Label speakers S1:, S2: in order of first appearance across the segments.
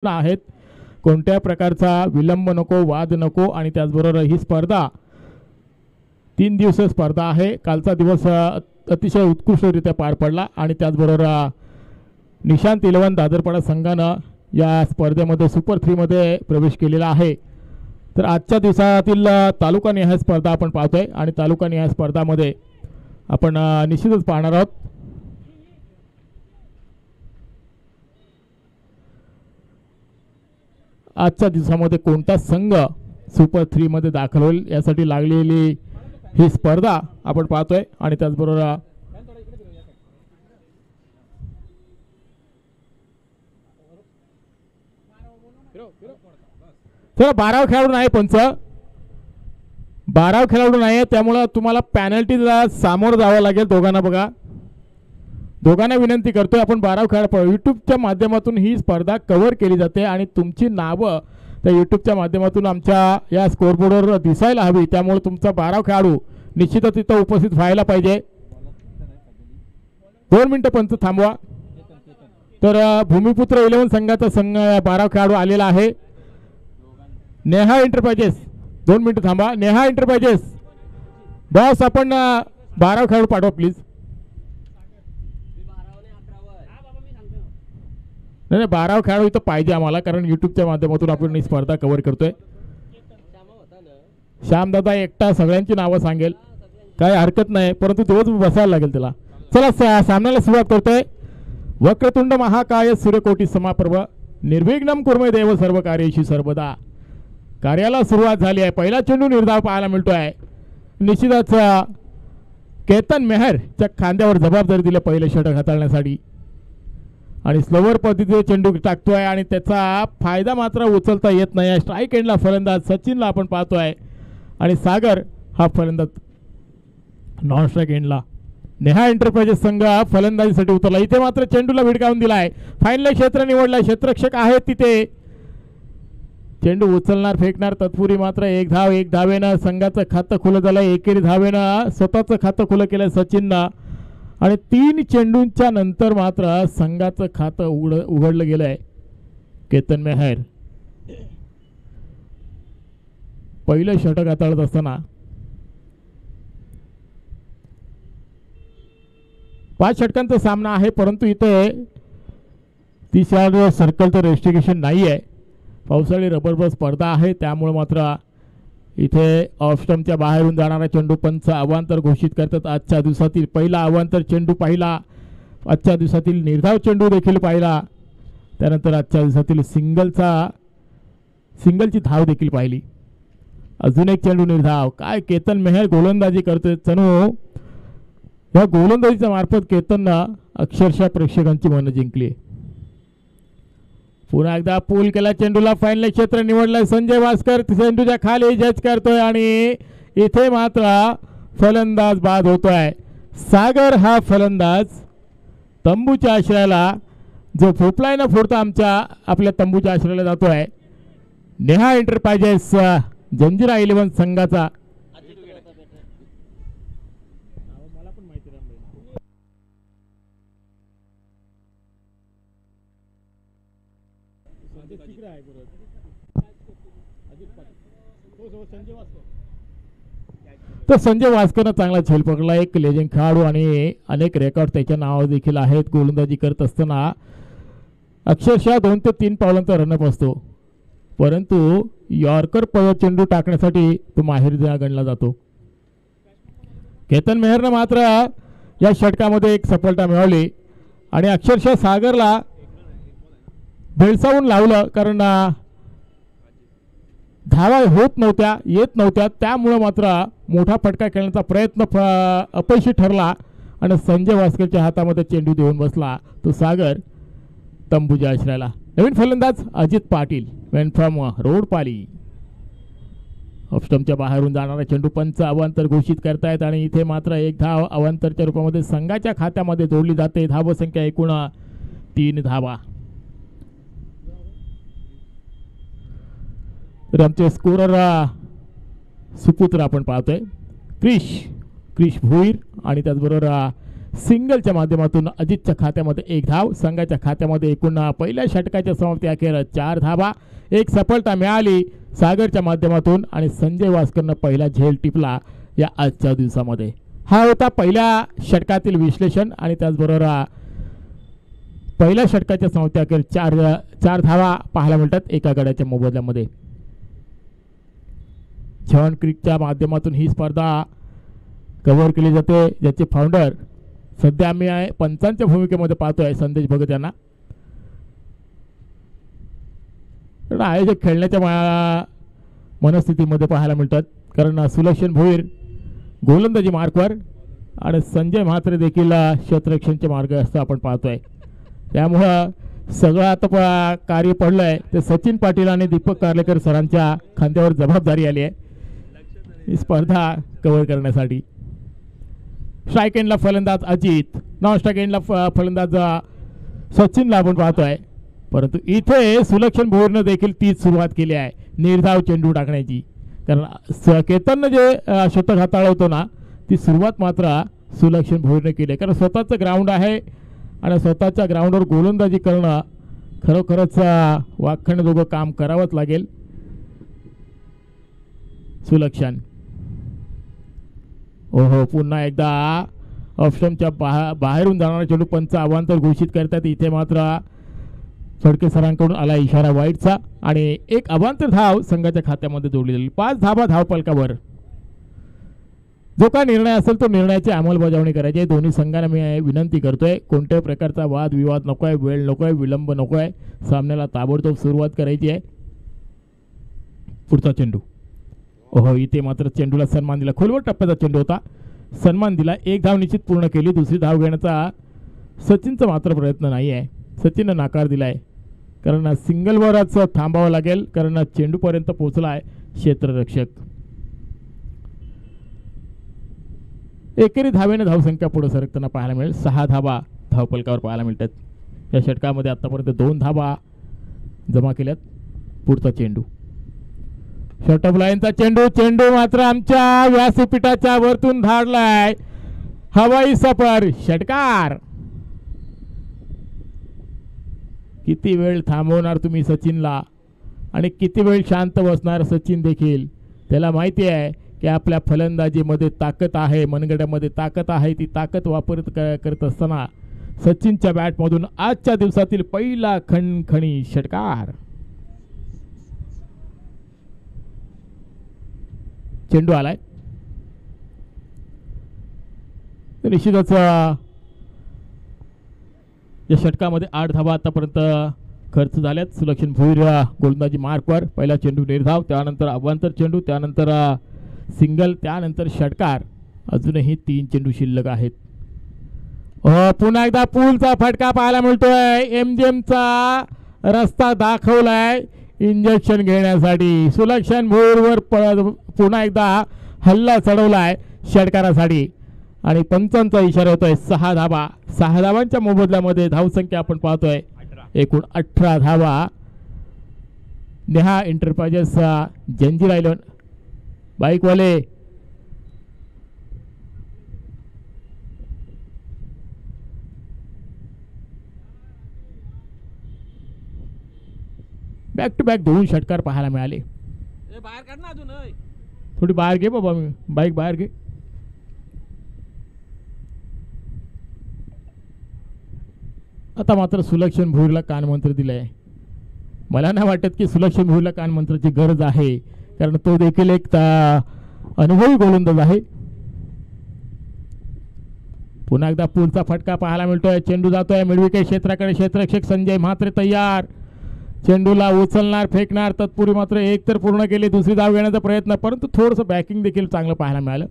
S1: आहेत. कोणत्या प्रकारचा विलंब नको, वाद नको आणि त्याचबरोबर ही स्पर्धा 3 दिवसीय स्पर्धा आहे. कालचा दिवस अतिशय उत्कृष्टरित्या पार पडला आणि त्याचबरोबर निशांत 11 दादरपाडा संघानं या स्पर्धेमध्ये सुपर 3 मध्ये प्रवेश केलेला आहे. तर आजच्या दिवसातील तालुकानिहाय स्पर्धा आपण पाहतोय आणि तालुकानिहाय स्पर्धामध्ये आपण निश्चितच पाहणार आहोत. आजच्या दिवसामध्ये कोणता संघ सुपर 3 मध्ये दाखल होईल यासाठी लागलेली ही स्पर्धा आपण पाहतोय आणि त्याचबरोबर चला 12 खेळाडू नाही, पंच 12 खेळाडू नाही, त्यामुळे तुम्हाला पॅनल्टीला सामोरं जावं लागेल दोघांना. बघा, दोघांना विनंती करतोय आपण 12 खेळाडू यूट्यूबच्या माध्यमातून ही स्पर्धा कव्हर केली जाते आणि तुमची नावं त्या यूट्यूबच्या माध्यमातून आमच्या या स्कोरबोर्डवर दिसायला हवी. त्यामुळे तुमचा 12 खेळाडू निश्चितच तिथं उपस्थित व्हायला पाहिजे. 2 मिनिटं पंच थांबवा. तर भूमिपुत्र 11 संघाचा संघ 12 खेळाडू आलेला आहे. नेहा एंटरप्राइजेस 2 मिनिटं थांबा. नेहा एंटरप्राइजेस बॉस आपण 12 खेळाडू पाठवा प्लीज. नाही 12 खेळाडू इथं पाहिजे आम्हाला, कारण यूट्यूबच्या माध्यमातून आपण ही स्पर्धा कव्हर करतोय. श्यामदादा एकटा सगळ्यांची नावं सांगेल, काय हरकत नाही, परंतु तोच बसायला लागेल त्याला. चला सामन्याला सुरुवात करतोय. वक्रतुंड महाकाय सूर्यकोटी समाप्रभ निर्विघ्नं कुर्मे देव सर्व कार्येषु सर्वदा. कार्याला सुरुवात झाली आहे. पहिला चेंडू निर्धाव पाहायला मिळतोय. निश्चितच केतन मेहरच्या खांद्यावर जबाबदारी दिली पहिलं षटक हाताळण्यासाठी आणि स्लोवर पद्धतीने चेंडू टाकतोय आणि त्याचा फायदा मात्र उचलता येत नाही. स्ट्राईक एंडला फलंदाज सचिनला आपण पाहतोय आणि सागर हा फलंदाज नॉन स्ट्राईक एंडला. नेहा एंटरप्राइजेस संघ फलंदाजीसाठी उतरला. इथे मात्र चेंडूला भिडकावून दिलाय. फायनल क्षेत्र निवडलाय. क्षेत्ररक्षक आहेत तिथे. चेंडू उचलणार, फेकणार. तत्पूर्वी मात्र एक धावेनं संघाचं खातं खुलं झालंय. एकेरी धावेनं स्वतःचं खातं खुलं केलंय सचिननं आणि 3 चेंडूंच्या नंतर मात्र संघाचं खातं उघडलं गेलंय. केतन मेहर पहिलं षटक हाताळत असताना 5 षटकांचा सामना आहे, परंतु इथे 30 सर्कलचं रेस्ट्रिक्शन नाही आहे. पावसाळी रबरबॉल स्पर्धा आहे, त्यामुळे मात्र इथे ऑफ स्टंपच्या बाहेरून जाणारा चेंडू पंच अवांतर घोषित करतात. आजच्या दिवसातील पहिला अवांतर चेंडू पाहिला, आजच्या दिवसातील निर्धाव चेंडू देखील पाहिला, त्यानंतर आजच्या दिवसातील सिंगलची धाव देखील पाहिली. अजून एक चेंडू निर्धाव. काय केतन मेहर गोलंदाजी करतोय. चनू या गोलंदाजीच्या मार्फत केतननं अक्षरशः प्रेक्षकांची मनं जिंकली. पुन्हा एकदा पूल केला चेंडूला. फायनल क्षेत्र निवडलाय. संजय वास्कर चेंडूच्या खाली जज करतोय आणि इथे मात्र फलंदाज बाद होतोय. सागर हा फलंदाज तंबूच्या आश्रयाला जो फोपलाय न फोडता आपल्या तंबूच्या आश्रयाला जातोय. नेहा एंटरप्राइजेस जंजिरा 11 संघाचा तर संजय वास्करनं चांगला झेल पकडला. एक लेजेंड खेळाडू आणि अनेक रेकॉर्ड त्याच्या नावावर देखील आहेत. गोलंदाजी करत असताना अक्षरशः 2 ते 3 पावलांचा रनअप असतो, परंतु यॉर्कर चेंडू टाकण्यासाठी तो माहिर गणला जातो. केतन मेहरनं मात्र या षटकामध्ये एक सफलता मिळवली आणि अक्षरशः सागरला भेळसावून लावलं, कारण धावा होत नव्हत्या, येत नव्हत्या. त्यामुळे मात्र मोठा फटका खेळण्याचा प्रयत्न अपयशी ठरला आणि संजय वास्करच्या हातामध्ये चेंडू देऊन बसला तो सागर तंबूच्या आश्रयाला. नवीन फलंदाज अजित पाटील वेन फ्रॉम रोडपाली. ऑफस्टंपच्या बाहेरून जाणारा चेंडू पंच अवांतर घोषित करतायत आणि इथे मात्र एक धाव अवांतरच्या रूपामध्ये संघाच्या खात्यामध्ये जोडली जाते. धावसंख्या एकूण 3 धावा. तर आमचे स्कोरर सुपुत्र आपण पाहतोय क्रिश भोईर आणि त्याचबरोबर सिंगलच्या माध्यमातून अजितच्या खात्यामध्ये 1 धाव. संघाच्या खात्यामध्ये एकूण पहिल्या षटकाच्या समाप्ती अखेर 4 धावा. एक सफलता मिळाली सागरच्या माध्यमातून आणि संजय वास्करनं पहिला झेल टिपला या आजच्या दिवसामध्ये. हा होता पहिल्या षटकातील विश्लेषण आणि त्याचबरोबर पहिल्या षटकाच्या समाप्ती अखेर 4 धावा पाहायला मिळतात एका गड्याच्या मोबदल्यामध्ये. छॉन क्रिकच्या माध्यमातून ही स्पर्धा कव्हर केली जाते, ज्याचे फाउंडर सध्या आम्ही पंचांच्या भूमिकेमध्ये पाहतोय संदेश भगत यांना. आयोजक खेळण्याच्या मनस्थितीमध्ये पाहायला मिळतात, कारण सुलक्षण भोईर गोलंदाजी मार्कवर आणि संजय म्हात्रे देखील क्षेत्ररक्षणचे मार्ग असं आपण पाहतोय. त्यामुळं सगळं आता कार्य पडलं आहे ते सचिन पाटील आणि दीपक कार्लेकर सरांच्या खांद्यावर जबाबदारी आली आहे ही स्पर्धा कव्हर करण्यासाठी. स्ट्राईक एंडला फलंदाज अजित, नॉन स्ट्राईक एंडला फलंदाज सचिनला आपण पाहतोय. परंतु इथे सुलक्षण भोईरनं देखील तीच सुरुवात केली आहे निर्धाव चेंडू टाकण्याची, कारण केतननं जे शतक हाताळवतो ना ती सुरुवात मात्र सुलक्षण भोईरनं केली आहे. कारण स्वतःचं ग्राउंड आहे आणि स्वतःच्या ग्राउंडवर गोलंदाजी करणं खरोखरच वाखाणण्याजोगं काम करावंच लागेल. सुलक्षण ओहो पुन्हा एकदा ऑप्शनच्या बाहेरून जाणारा चेंडू पंच अवांतर घोषित करतात. इथे मात्र फडके सरांकडून आला इशारा वाईटचा आणि एक अवांतर धाव संघाच्या खात्यामध्ये जोडली गेली. 5 धावा धावपलकावर. जो काय निर्णय असेल तो निर्णयाची अंमलबजावणी करायची आहे. दोन्ही संघांना मी विनंती करतोय कोणत्याही प्रकारचा वादविवाद नको आहे, वेळ नको आहे, विलंब नको आहे. सामन्याला ताबडतोब सुरुवात करायची आहे. पुढचा चेंडू ओहो इथे मात्र चेंडूला सन्मान दिला. खोलवर टप्प्याचा चेंडू होता, सन्मान दिला. 1 धाव निश्चित पूर्ण केली. दुसरी धाव घेण्याचा सचिनचा मात्र प्रयत्न नाही आहे, सचिननं नाकार दिला आहे, कारण सिंगलवरच थांबावं लागेल, कारण चेंडूपर्यंत पोहोचला आहे क्षेत्ररक्षक. एकेरी धावेने धावसंख्या पुढे सरकताना पाहायला मिळेल. 6 धावा धावपलकावर पाहायला मिळतात. या षटकामध्ये आतापर्यंत 2 धावा जमा केल्यात. पुढचा चेंडू शॉर्ट ऑफ लाईनचा चेंडू, चेंडू मात्र आमच्या व्यासपीठाच्या वरतून धाडलाय. हवाई सफर षटकार. किती वेळ थांबवणार तुम्ही सचिनला आणि किती वेळ शांत बसणार सचिन देखील. त्याला माहिती आहे की आपल्या फलंदाजीमध्ये ताकद आहे, मनगड्यामध्ये ताकद आहे. ती ताकद करत असताना सचिनच्या बॅटमधून आजच्या दिवसातील पहिला खणखणी षटकार. चेंडू आलाय. निश्चितच या षटकामध्ये 8 धावा आतापर्यंत खर्च झाल्यात. सुलक्षण भोईर गोलंदाजी मार्कवर. पहिला चेंडू निर्धाव, त्यानंतर अवांतर चेंडू, त्यानंतर सिंगल, त्यानंतर षटकार. अजूनही 3 चेंडू शिल्लक आहेत. पुन्हा एकदा पूलचा फटका पाहायला मिळतोय. एमजीएमचा रस्ता दाखवलाय इंजेक्शन घेण्यासाठी. सुलक्षण भोईरवर पुन्हा एकदा हल्ला चढवलाय षटकारासाठी आणि पंचांचा इशारा होतोय. 6 धावा. 6 धावांच्या मोबदल्यामध्ये धावसंख्या आपण पाहतोय एकूण 18 धावा. नेहा एंटरप्राइजेस जंजीर आयलंड बाईकवाले बॅक टू बॅक 2 षटकार पाहायला मिळाले.
S2: बाहेर काढ ना अजून.
S1: थोडी बाहेर घे बाबा, मी बाईक बाहेर घे. आता मात्र सुलक्षण भोईरला कानमंत्र दिलाय. मला नाही वाटत की सुलक्षण भोईरला कानमंत्राची गरज आहे, कारण तो देखील एक अनुभवी गोलंदाज आहे. पुन्हा एकदा पुढचा फटका पाहायला मिळतोय. चेंडू जातोय मिडविकेट क्षेत्राकडे. क्षेत्ररक्षक संजय म्हात्रे तयार. चेंडूला उचलणार, फेकणार. तत्पूर्वी मात्र 1 तर पूर्ण केली. दुसरी धाव घेण्याचा प्रयत्न, परंतु थोडंसं बॅकिंग देखील चांगलं पाहायला मिळालं.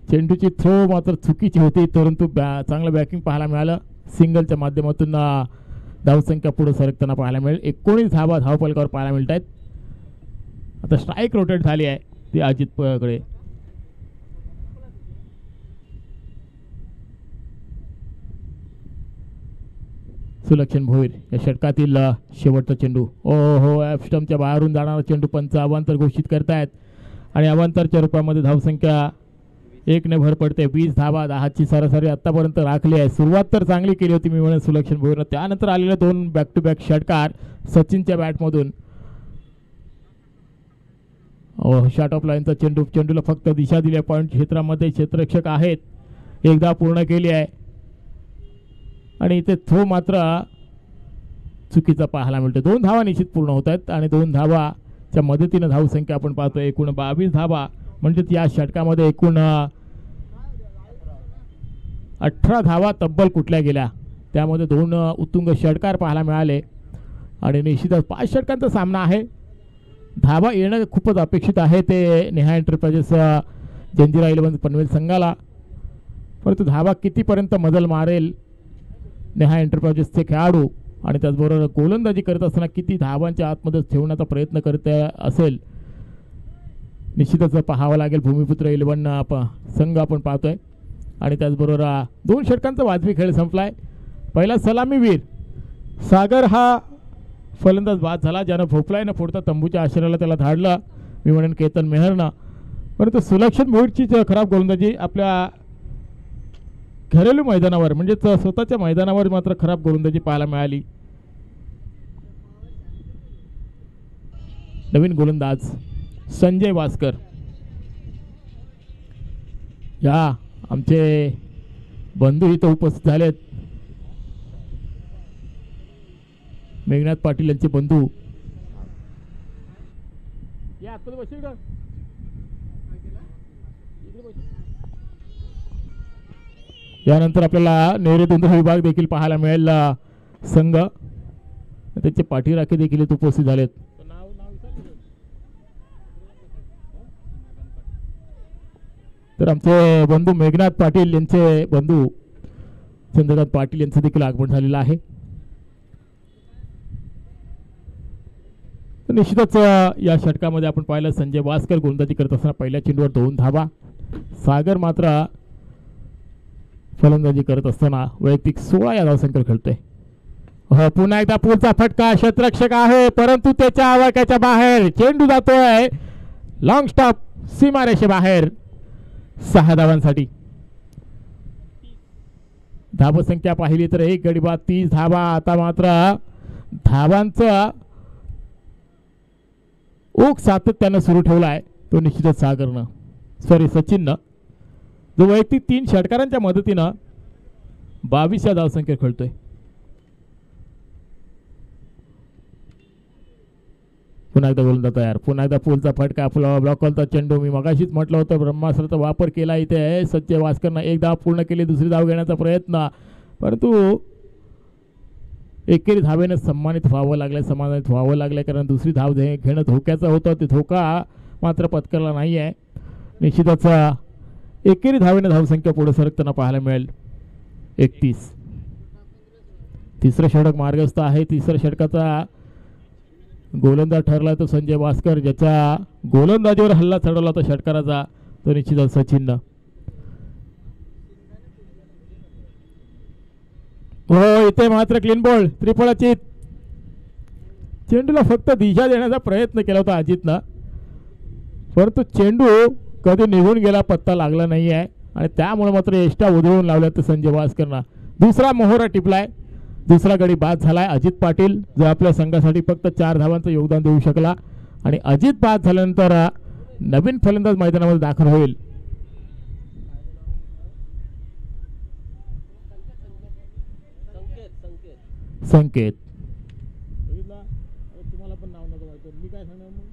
S1: चेंडूची थ्रो मात्र चुकीची होती, परंतु चांगलं बॅकिंग पाहायला मिळालं. सिंगलच्या माध्यमातून धावसंख्या पुढे सरकताना पाहायला मिळेल. 19 धावा धावपलकावर पाहायला मिळत आहेत. आता स्ट्राईक रोटेट झाली आहे ती अजित कडे. सुलक्षण भोईर या षटकातील शेवटचा चेंडू. ओहो ॲपस्टमच्या बाहेरून जाणारा चेंडू पंच अवांतर घोषित करतायत आणि अवांतरच्या रूपामध्ये धावसंख्या 1 ने भर पडते. 20 धावा, 10ची सरासरी आतापर्यंत राखली आहे. सुरुवात तर चांगली केली होती मी म्हणेन सुलक्षण भोईरनं. त्यानंतर आलेले 2 बॅक टू बॅक षटकार सचिनच्या बॅटमधून. शॉट ऑफ लाईनचा चेंडूला फक्त दिशा दिली. पॉईंट क्षेत्रामध्ये क्षेत्ररक्षक आहेत. एकदा पूर्ण केली आहे आणि इथे थ्रो मात्र चुकीचा पाहायला मिळतो. 2 धावा निश्चित पूर्ण होत आहेत आणि 2 धावाच्या मदतीनं धावसंख्या आपण पाहतोय एकूण 22 धावा. म्हणजेच या षटकामध्ये एकूण 18 धावा तब्बल कुठल्या गेल्या. त्यामध्ये 2 उत्तुंग षटकार पाहायला मिळाले आणि निश्चितच 5 षटकांचा सामना आहे. धावा येणं खूपच अपेक्षित आहे ते नेहा एंटरप्राइजेस जंजिरा 11 पनवेल संघाला. परंतु धावा कितीपर्यंत मजल मारेल नेहा एंटरप्राइजेसचे खेळाडू आणि त्याचबरोबर गोलंदाजी करत असताना किती धावांच्या आतमध्ये ठेवण्याचा प्रयत्न करत असेल निश्चितच पाहावं लागेल. भूमिपुत्र 11 संघ आपण पाहतोय आणि त्याचबरोबर 2 षटकांचा वाजवी खेळ संपलाय. पहिला सलामीवीर सागर हा फलंदाज बाद झाला, ज्यानं भोपळायनं फोडता तंबूच्या आश्रयाला त्याला धाडलं मी म्हणेन केतन मेहरनं. परंतु सुलक्षण भोईरची खराब गोलंदाजी आपल्या घरेलू मैदानावर म्हणजेच स्वतःच्या मैदानावर मात्र खराब गोलंदाजी पाहायला मिळाली. नवीन गोलंदाज संजय वास्कर. या आमचे बंधू इथं उपस्थित झालेत. मेघनाथ पाटील यांचे बंधू. या आतमध्ये बसेल का? यानंतर आपल्याला नैऋत्य विभाग देखील पाहायला मिळेल. संघ त्याचे पाठीराखे देखील इथे उपस्थित झालेत. तर आमचे बंधू मेघनाथ पाटील यांचे बंधू चंद्रकांत पाटील यांचं देखील आगमन झालेलं आहे. निश्चितच या षटकामध्ये आपण पाहिलं संजय वास्कर गोलंदाजी करत असताना पहिल्या चेंडूवर 2 धावा. सागर मात्र फलंदाजी करत असताना वैयक्तिक 16 या धावसंख्येवर खेळतोय. पुन्हा एकदा पुढचा फटका क्षेत्ररक्षक आहे परंतु त्याच्या आवाक्याच्या बाहेर चेंडू जातोय. लॉंग स्टॉप सीमारेषेबाहेर 6 धावांसाठी. धावसंख्या पाहिली तर 1 गडी बाद 30 धावा. आता मात्र धावांचं ओघ सातत्यानं सुरू ठेवला आहे तो निश्चितच सचिननं, जो वैयक्तिक 3 षटकारांच्या मदतीनं 22 या धावसंख्येवर खेळतोय. पुन्हा एकदा गोलंदाज तयार. पुन्हा एकदा पुलचा फटका ब्लॉकलचा चेंडू. मी मगाशीच म्हटलं होतं ब्रह्मास्त्राचा वापर केला इथे संजय वास्करनं. 1 धाव पूर्ण केली, दुसरी धाव घेण्याचा प्रयत्न, परंतु एकेरी धावेनं समाधानित व्हावं लागलं कारण दुसरी धाव घेणं धोक्याचं होतं. ते धोका मात्र पत्करला नाही आहे. निश्चितच एकेरी धावेनं धावसंख्या पुढे सरकताना पाहायला मिळेल 31. तिसरं षटक मार्गस्थ आहे. तिसऱ्या षटकाचा गोलंदाज ठरला तो संजय वास्कर, ज्याच्या गोलंदाजीवर हल्ला चढवला होता षटकाराचा तो निश्चितच सचिननं. हो इथे मात्र क्लीन बॉल त्रिफळाची. चेंडूला फक्त दिशा देण्याचा प्रयत्न केला होता अजितनं, परंतु चेंडू कधी निघून गेला पत्ता लागला नाही आहे आणि त्यामुळे मात्र एष्टा उधळून लावल्या तर संजय वास्करनं. दुसरा मोहरा टिपलाय. दुसरा गडी बाद झालाय. अजित पाटील जो आपल्या संघासाठी फक्त 4 धावांचं योगदान देऊ शकला आणि अजित बाद झाल्यानंतर नवीन फलंदाज मैदानामध्ये दाखल होईल. संकेत. तुम्हाला पण नाव नको माहिती, मी काय सांगणार मग.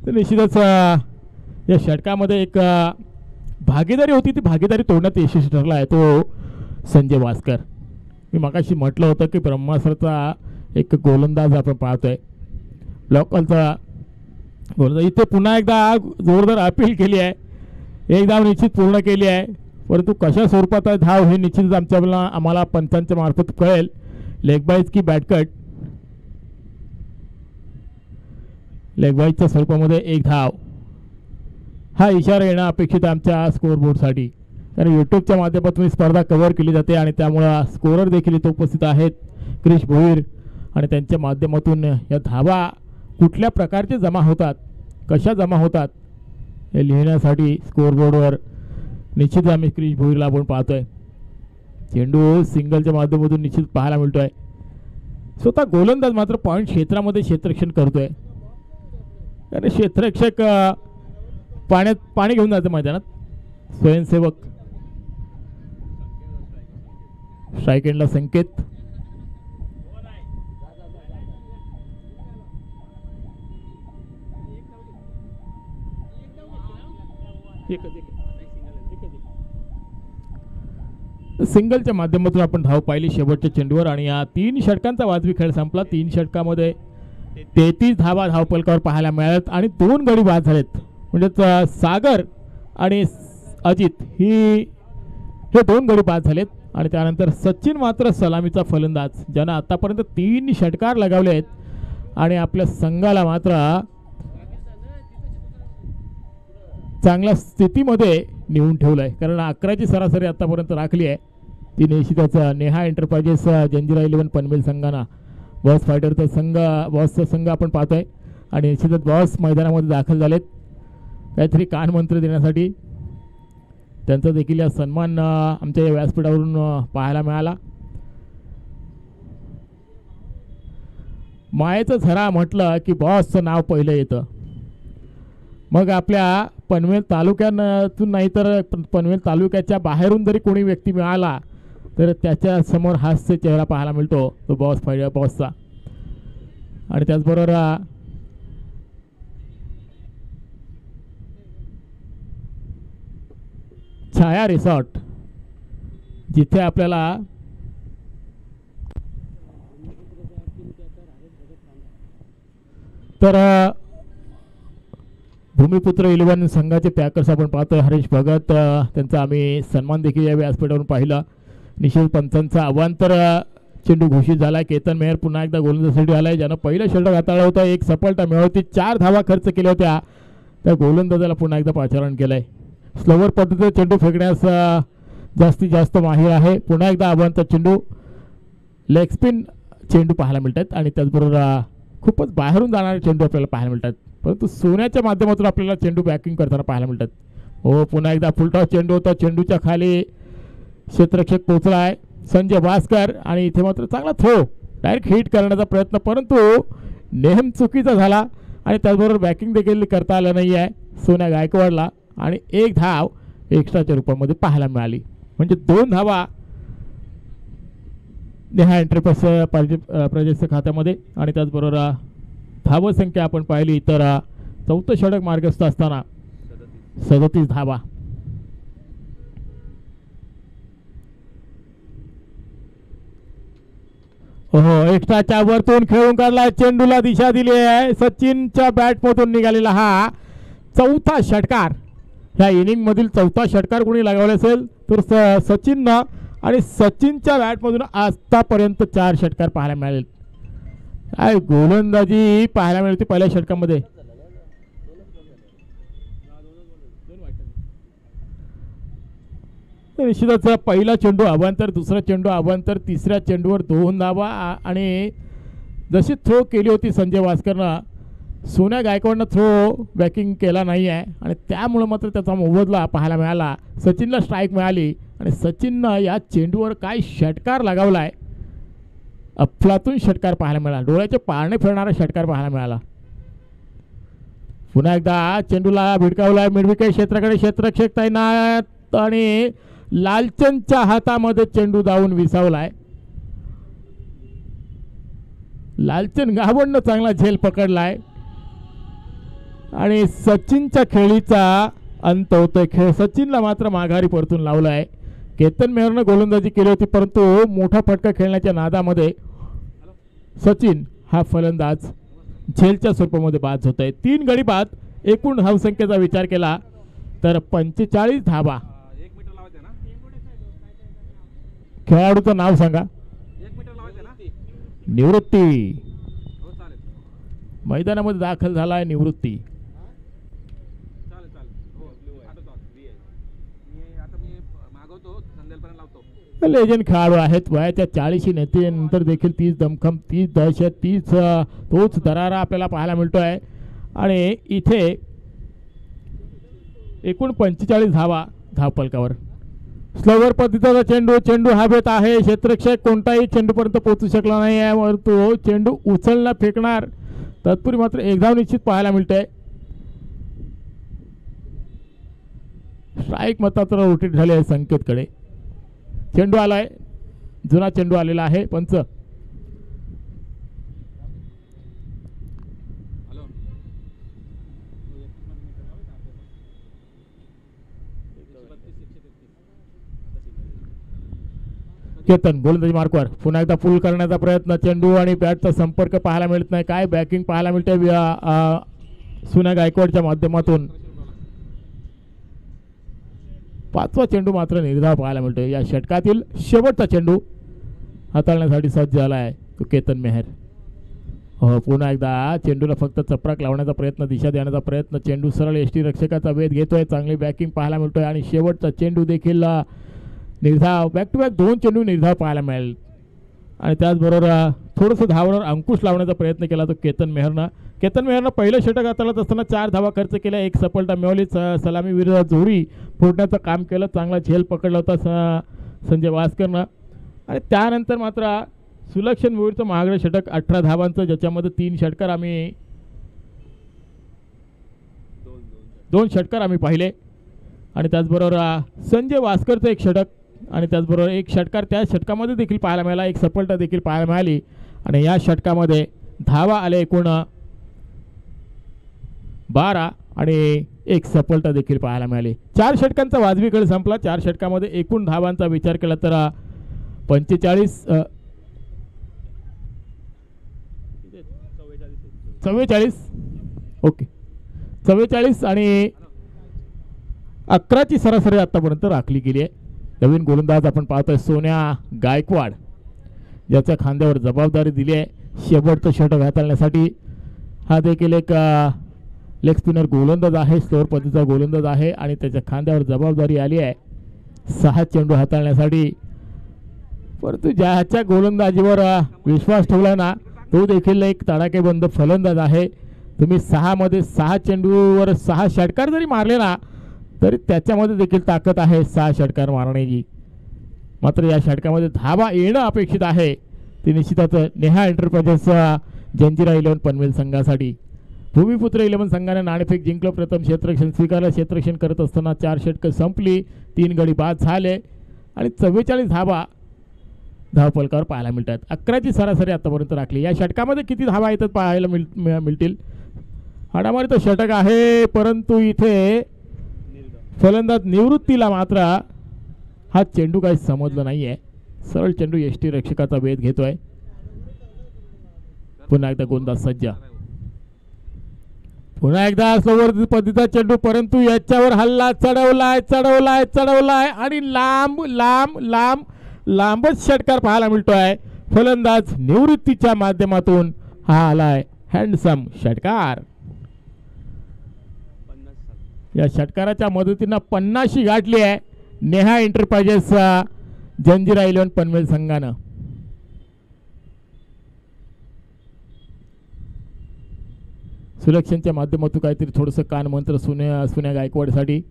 S1: तर निश्चितच या षटकामध्ये एक भागीदारी होती, ती भागीदारी तोडण्यात यशस्वी ठरला आहे तो संजय वास्कर. मी मगाशी म्हटलं होतं की ब्रह्मास्त्राचा एक गोलंदाज आपण पाहतोय, लोकलचा गोलंदाज. इथे पुन्हा एकदा जोरदार अपील केली आहे, एक धाव निश्चित पूर्ण केली आहे, परंतु कशा स्वरूपात धाव हे निश्चितच आम्हाला पंचांच्या मार्फत कळेल. लेगबाईज की बॅटकट, लेगबाईजच्या स्वरूपामध्ये 1 धाव हा इशारा येणं अपेक्षित आहे आमच्या स्कोअरबोर्डसाठी. कारण यूट्यूबच्या माध्यमातून ही स्पर्धा कव्हर केली जाते आणि त्यामुळं स्कोरर देखील इथे उपस्थित आहेत क्रिश भोईर, आणि त्यांच्या माध्यमातून या धावा कुठल्या प्रकारचे जमा होतात, कशा जमा होतात हे लिहिण्यासाठी स्कोअरबोर्डवर निश्चित आम्ही क्रिश भोईरला आपण पाहतोय. चेंडू सिंगलच्या माध्यमातून निश्चित पाहायला मिळतोय. स्वतः गोलंदाज मात्र पॉईंट क्षेत्रामध्ये क्षेत्ररक्षण करतोय. कारण क्षेत्ररक्षक पाण्यात पाणी घेऊन जातं मैदानात. स्वयंसेवक स्ट्राईक एंडला संकेत. सिंगलच्या माध्यमातून आपण धाव पाहिली शेवटच्या चेंडूवर आणि या 3 षटकांचा वाजवी खेळ संपला. 3 षटकामध्ये 33 धावा धावफलकावर पाहायला मिळाल्यात आणि 2 गडी बाद झालेत. म्हणजे सागर आणि अजित हे 2 गडी बाद झालेत आणि त्यानंतर सचिन मात्र सलामीचा फलंदाज, ज्यानं आतापर्यंत 3 षटकार लगावले आहेत आणि आपल्या संघाला मात्र चांगल्या स्थितीमध्ये नेऊन ठेवलं आहे. कारण 11ची सरासरी आतापर्यंत राखली आहे. ती निश्चितच नेहा एंटरप्राइजेस जंजिरा 11 पनवेल संघाना बॉस फायटरचा संघ, बॉसचा संघ आपण पाहतोय आणि निश्चितच बॉस मैदानामध्ये दाखल झालेत काहीतरी कानमंत्र देण्यासाठी. त्यांचा देखील या सन्मान आमच्या या व्यासपीठावरून पाहायला मिळाला. मायेचं झरा म्हटलं की बॉसचं नाव पहिलं येतं. मग आपल्या पनवेल तालुक्यातून नाही तर पनवेल तालुक्याच्या बाहेरून जरी कोणी व्यक्ती मिळाला तर त्याच्या समोर हास्य चेहरा पाहायला मिळतो तो बॉसचा. आणि त्याचबरोबर छाया रिसॉर्ट, जिथे आपल्याला तर भूमिपुत्र 11 संघाचे पॅकर्स आपण पाहतोय. हरीश भगत, त्यांचा आम्ही सन्मान देखील या व्यासपीठावरून पाहिला. निशित पंचांचा अवांतर चेंडू घोषित झाला. केतन मेहर पुन्हा एकदा गोलंदाजीसाठी आलाय, ज्यानं पहिलं षटक हाताळलं होतं. 1 सफलता मिळवती. 4 धावा खर्च केल्या होत्या. त्या गोलंदाजाला पुन्हा एकदा पाचारण केलंय. स्लोवर पद्धतीने चेंडू फेकण्यास जास्तीत जास्त माहीर आहे. पुन्हा एकदा अवांतर चेंडू, लेग स्पिन चेंडू पाहायला मिळतात आणि त्याचबरोबर खूपच बाहेरून जाणारे चेंडू आपल्याला पाहायला मिळतात. परंतु सोन्याच्या माध्यमातून आपल्याला चेंडू बॅकिंग करताना पाहायला मिळतात. हो, पुन्हा एकदा फुलटॉस चेंडू होता. चेंडूच्या खाली क्षेत्ररक्षक पोहोचला आहे संजय भास्कर आणि इथे मात्र चांगला थ्रो, डायरेक्ट हिट करण्याचा प्रयत्न, परंतु नेम चुकीचा झाला आणि त्याचबरोबर बॅकिंग देखील करता आलं नाही आहे सोन्या गायकवाडला आणि 1 धाव एक्स्ट्राच्या रूपामध्ये पाहायला मिळाली. म्हणजे 2 धावा नेहा एंटरप्राइजेसच्या खात्यामध्ये आणि त्याचबरोबर धावसंख्या आपण पाहिली तर 4थं षटक मार्गस्थ असताना 37 धावा. हो, एक्स्ट्राच्या वरतून खेळून काढला, चेंडूला दिशा दिली आहे. सचिनच्या बॅटमधून निघालेला हा 4था षटकार, ह्या इनिंग मधील 4था षटकार कोणी लगावला असेल तर सचिननं आणि सचिनच्या बॅटमधून आतापर्यंत 4 षटकार पाहायला मिळाले. काय गोलंदाजी पाहायला मिळते पहिल्या षटकामध्ये. निश्चितच पहिला चेंडू अवांतर, दुसरा चेंडू अवांतर, तिसऱ्या चेंडूवर 2 धावा आणि जशी थ्रो केली होती संजय भास्करनं, सोन्या गायकवाडनं थ्रो बॅकिंग केला नाही आहे आणि त्यामुळं मात्र त्याचा मोबदला पाहायला मिळाला. सचिनला स्ट्राईक मिळाली आणि सचिननं या चेंडूवर काय षटकार लगावला आहे. अफलातून षटकार पाहायला मिळाला, डोळ्याचे पारणे फिरणारा षटकार पाहायला मिळाला. पुन्हा एकदा चेंडूला भिडकावलाय मिडविकेट क्षेत्राकडे, क्षेत्ररक्षक तैनात आणि लालचंदच्या हातामध्ये चेंडू जाऊन विसावलाय. लालचंद गावडनं चांगला झेल पकडलाय आणि सचिनच्या खेळीचा अंत होतोय. खेळ सचिनला मात्र माघारी परतून लावलाय. केतन मेहरनं गोलंदाजी केली होती परंतु मोठा फटका खेळण्याच्या नादामध्ये सचिन हा फलंदाज झेलच्या स्वरूपामध्ये बाद होत आहे. 3 गडी बाद. एकूण धावसंख्येचा विचार केला तर 45 धावा. खेळाडूचं नाव सांगा. निवृत्ती
S2: हो चालेल
S1: मैदानामध्ये दाखल झाला आहे. निवृत्ती
S2: चालेल चालेल हो पाठवतो आता. मी आता मागवतो संध्याकाळपर्यंत लावतो.
S1: लेजंड खेळाडू आहेत. वयाच्या 40 नंतर देखील 30 दमखम, 30 दहशत, 30 तोच दरारा आपल्याला पाहायला मिळतो आहे. आणि इथे एकूण 45 धावा धावपलकावर. स्लोवर पद्धतीचा चेंडू हवेत आहे. क्षेत्ररक्षक कोणताही चेंडूपर्यंत पोहोचू शकला नाही आहे. वर तो चेंडू उचलला फेकणार. तत्पूर्वी मात्र एक धाव निश्चित पाहायला मिळते. स्ट्राईक मतात्र रोटेट झाले आहे संकेतकडे. चेंडू आलाय. जुना चेंडू आलेला आहे. पंच
S2: हॅलो
S1: केतन गोलंदाजी मार्कवर पुन्हा एकदा पुल करण्याचा प्रयत्न. चेंडू आणि बॅटचा संपर्क पाहायला मिळत नाही. काय बॅकिंग पाहायला मिळते सुना गायकवाडच्या माध्यमातून. 5वा चेंडू मात्र निर्धाव पाहायला मिळतो. या षटकातील शेवटचा चेंडू हाताळण्यासाठी सज्ज झाला आहे तो केतन मेहर. हो पुन्हा एकदा चेंडूला फक्त चपराक लावण्याचा प्रयत्न, दिशा देण्याचा प्रयत्न. चेंडू सरळ एसटी रक्षकाचा वेध घेतोय. चांगली बॅकिंग पाहायला मिळतोय आणि शेवटचा चेंडू देखील निर्धाव. बॅक टू बॅक 2 चेंडू निर्धाव पाहायला मिळेल. आणि त्याचबरोबर थोडंसं धावावर अंकुश लावण्याचा प्रयत्न केला तो केतन मेहरनं पहिलं षटक हाताळत असताना 4 धावा खर्च केल्या. 1 सफलता मिळवली. सलामी विरुद्ध जोडी फोडण्याचं काम केलं. चांगला झेल पकडला होता संजय वास्करनं. आणि त्यानंतर मात्र सुलक्षण मोहीरचं महागडं षटक 18 धावांचं, ज्याच्यामध्ये 3 षटकार आम्ही 2 षटकार आम्ही पाहिले. आणि त्याचबरोबर संजय वास्करचं 1 षटक आणि त्याचबरोबर 1 षटकार त्या षटकामध्ये देखील पाहायला मिळाला. 1 सफलता देखील पाहायला मिळाली. आणि या षटकामध्ये धावा आले एकूण 12 आणि 1 सफलता देखील पाहायला मिळाली. 4 षटकांचा वाजवी खेळ संपला. 4 षटकामध्ये एकूण धावांचा विचार केला तर 45 44 ओके 44 आणि 11ची सरासरी आतापर्यंत राखली गेली आहे. नवीन गोलंदाज आपण पाहतोय सोन्या गायकवाड, ज्याच्या खांद्यावर जबाबदारी दिली आहे शेवटचं षटक हाताळण्यासाठी. हा देखील एक लेग स्पिनर गोलंदाज आहे, स्लोअर पद्धतीचा गोलंदाज आहे आणि त्याच्या खांद्यावर जबाबदारी आली आहे 6 चेंडू हाताळण्यासाठी. परंतु ज्याच्या गोलंदाजीवर विश्वास ठेवला ना, तो देखील एक तडाखेबंद फलंदाज आहे. तुम्ही 6 मध्ये 6 चेंडूवर 6 षटकार जरी मारले ना, तरी त्याच्यामध्ये देखील ताकद आहे 6 षटकार मारण्याची. मात्र या षटकामध्ये धावा येणं अपेक्षित आहे. ती निश्चितच नेहा एंटरप्राइजेस जंजिरा 11 पनवेल संघासाठी. भूमिपुत्र 11 संघाने नाणेफेक जिंकलं. प्रथम क्षेत्ररक्षण स्वीकारलं. क्षेत्ररक्षण करत असताना 4 षटकं संपली. 3 गडी बाद झाले आणि 44 धावा धावपलकावर पाहायला मिळतात. 11ची सरासरी आतापर्यंत राखली. या षटकामध्ये किती धावा येतात पाहायला मिळतील. हाडामारी तर षटक आहे, परंतु इथे फलंदाज निवृत्तीला मात्र हा चेंडू काही समजला नाही आहे. सरळ चेंडू एसटी रक्षकाचा वेध घेतोय. पुन्हा एकदा गोलंदाज सज्ज. पुन्हा एकदा स्लोवर पद्धतीचा चेंडू, परंतु याच्यावर हल्ला चढवलाय आणि लांबच षटकार पाहायला मिळतोय. फलंदाज निवृत्तीच्या माध्यमातून हा आलाय हँडसम षटकार. या षटकाराच्या मदतीनं 50शी गाठली आहे नेहा एंटरप्राइजेस जंजिरा 11 पनवेल संघानं. सुलक्षणच्या माध्यमातून काहीतरी थोडंसं कानमंत्र सुन्या गायकवाडसाठी.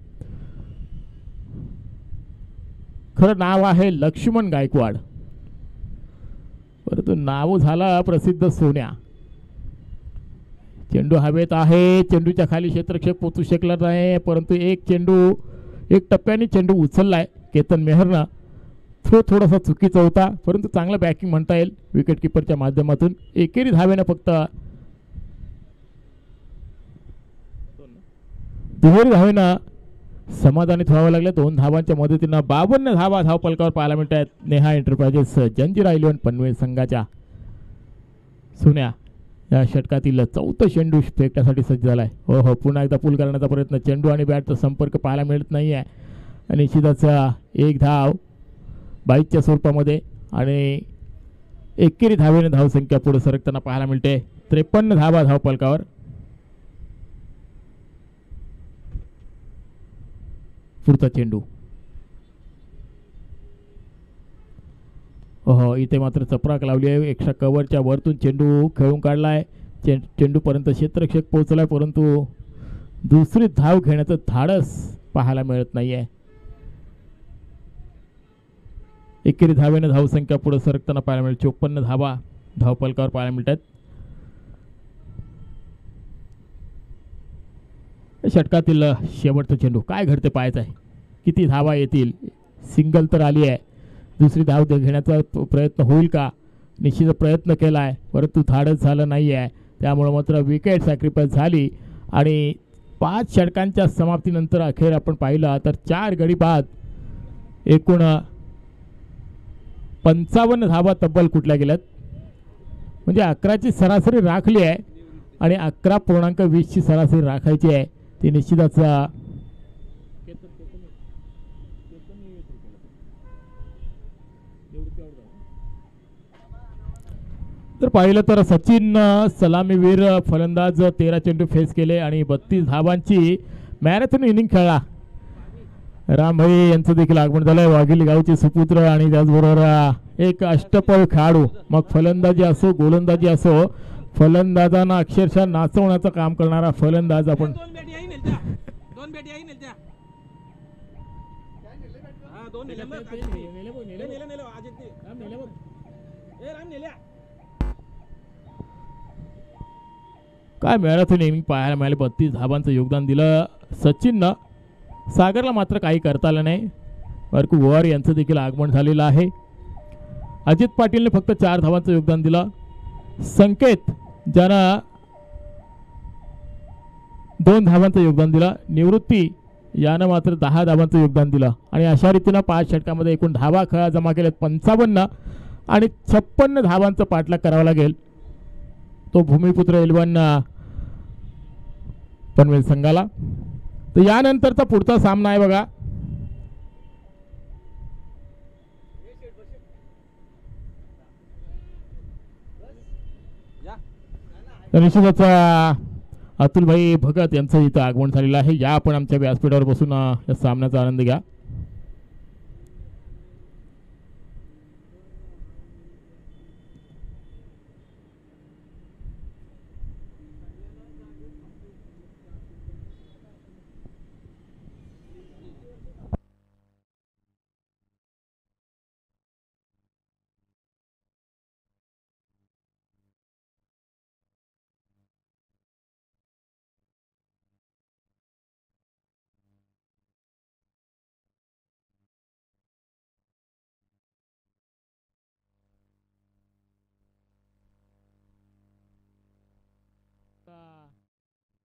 S1: खरं नाव आहे लक्ष्मण गायकवाड, परंतु नाव झाला प्रसिद्ध सोन्या. चेंडू हवेत आहे. चेंडूच्या खाली क्षेत्ररक्षक पोचू शकला नाही, परंतु एक टप्प्याने चेंडू उचललाय केतन मेहरनं. थोडासा चुकीचा होता, परंतु चांगलं बॅकिंग म्हणता येईल विकेट किपरच्या माध्यमातून. एकेरी धावेनं फक्त दुहेरी धावेनं समाधानित व्हावं लागलं. 2 धावांच्या मदतीनं 52 धावा धावपलकावर पाहायला मिळत आहेत नेहा एंटरप्राइजेस जंजिरा 11 पनवेल संघाच्या. सोन्या या षटकातील 4थं चेंडू फेकण्यासाठी सज्ज झालाय. हो पुन्हा एकदा पूल करण्याचा प्रयत्न. चेंडू आणि बॅटचा संपर्क पाहायला मिळत नाही आहे. निश्चितच 1 धाव 22च्या स्वरूपामध्ये आणि एकेरी धावेने धावसंख्या पुढे सरकताना पाहायला मिळते. 53 धावा धावफलकावर. पुढचा चेंडू. हो इथे मात्र चपराक लावली आहे. एक्स्ट्रा कव्हरच्या वरतून चेंडू खेळून काढलाय. चेंडूपर्यंत क्षेत्ररक्षक पोहोचलाय परंतु दुसरी धाव घेण्याचं धाडस पाहायला मिळत नाहीये. एकेरी धावेने धावसंख्या पुढे सरकताना पाहायला मिळेल. 54 धावा धावफलकावर पाहायला मिळतात. षटकातील शेवटचा चेंडू. काय घडते पाहायचं आहे. किती धावा येतील. सिंगल तर आली आहे. दुसरी धाव घेण्याचा प्रयत्न होईल का. निश्चित प्रयत्न केला आहे परंतु धाडस झालं नाही आहे. त्यामुळे मात्र विकेट सॅक्रिफाईस झाली आणि 5 षटकांच्या समाप्तीनंतर अखेर आपण पाहिलं तर 4 गडी बाद एकूण 55 धावा तब्बल कुठल्या गेल्यात. म्हणजे 11ची सरासरी राखली आहे आणि 11.20ची सरासरी राखायची आहे. ती निश्चितच तर पाहिलं तर सचिन सलामीवीर फलंदाज 13 चेंडू फेस केले आणि 32 धावांची मॅरेथॉन इनिंग खेळला. रामभाई यांचं देखील आगमन झालंय. वाघिली गावचे सुपुत्र आणि त्याचबरोबर एक अष्टपैलू खेळाडू. मग फलंदाजी असो गोलंदाजी असो फलंदाजांना अक्षरशः नाचवण्याचं काम करणारा फलंदाज आपण. काय मॅरेथॉन इनिंग पाहायला मिळाले. 32 धावांचं योगदान दिलं सचिननं. सागरला मात्र काही करता आलं नाही. वर्कू गोवार यांचं देखील आगमन झालेलं आहे. अजित पाटीलने फक्त 4 धावांचं योगदान दिलं. संकेत ज्यानं 2 धावांचं योगदान दिलं. निवृत्ती यानं मात्र 10 धावांचं योगदान दिलं आणि अशा रीतीनं 5 षटकामध्ये एकूण धावा जमा केल्यात 55 आणि 56 धावांचं पाठलाग करावा लागेल तो भूमिपुत्र एलवन पनवेल संघाला. तर यानंतरचा पुढचा सामना आहे बघा. निश्चितच अतुलभाई भगत यांचं इथं आगमन झालेलं आहे. या आपण आमच्या व्यासपीठावर बसून या सामन्याचा आनंद घ्या.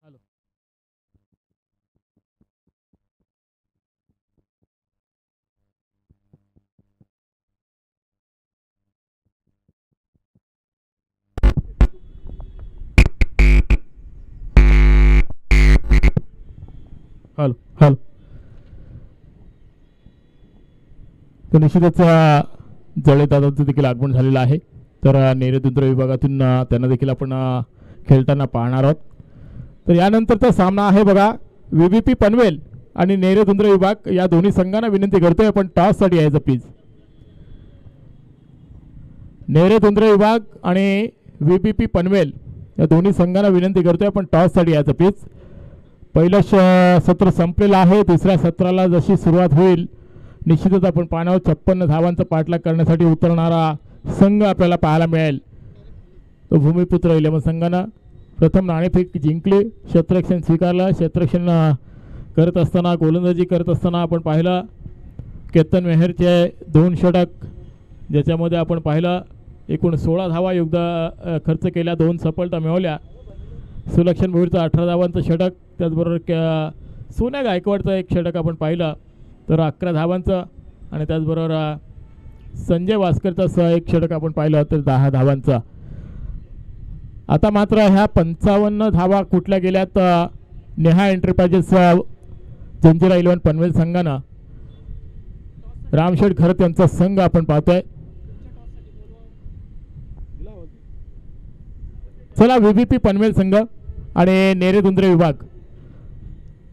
S1: Hello hello hello. तर निश्चितच जळे दादांचं देखील आगमन झालेलं आहे. तर नैऋत्य विभागातून त्यांना देखील आपण खेळताना पाहणार आहोत. तर यानंतरचा सामना आहे बघा. व्हीबीपी पनवेल आणि नैऋत्य विभाग या दोन्ही संघांना विनंती करतोय आपण टॉससाठी यायचं प्लीज. नैऋत्य विभाग आणि व्हीबीपी पनवेल या दोन्ही संघांना विनंती करतोय आपण टॉससाठी यायचं प्लीज. पहिलं सत्र संपलेलं आहे. दुसऱ्या सत्राला जशी सुरुवात होईल निश्चितच आपण पाहणार 56 धावांचा पाठलाग करण्यासाठी उतरणारा संघ आपल्याला पाहायला मिळेल. तो भूमिपुत्र 11 संघानं प्रथम नाणेफेक जिंकली. क्षेत्ररक्षण स्वीकारलं. क्षेत्ररक्षण करत असताना गोलंदाजी करत असताना आपण पाहिलं केतन मेहरचे 2 षटक ज्याच्यामध्ये आपण पाहिलं एकूण 16 धावा खर्च केल्या. 2 सफलता मिळवल्या. सुलक्षण भोईरचं 18 धावांचं षटक. त्याचबरोबर सोन्या गायकवाडचं 1 षटक आपण पाहिलं तर 11 धावांचं आणि त्याचबरोबर संजय वास्करचं 1 षटक आपण पाहिलं तर 10 धावांचं. आता मात्र ह्या 55 धावा कुठल्या गेल्यात नेहा एंटरप्राइजेस जंजिरा 11 पनवेल संघानं. रामशेठ खरत यांचा संघ आपण पाहतोय. चला VVP पनवेल संघ आणि नेरे दुंद्रे विभाग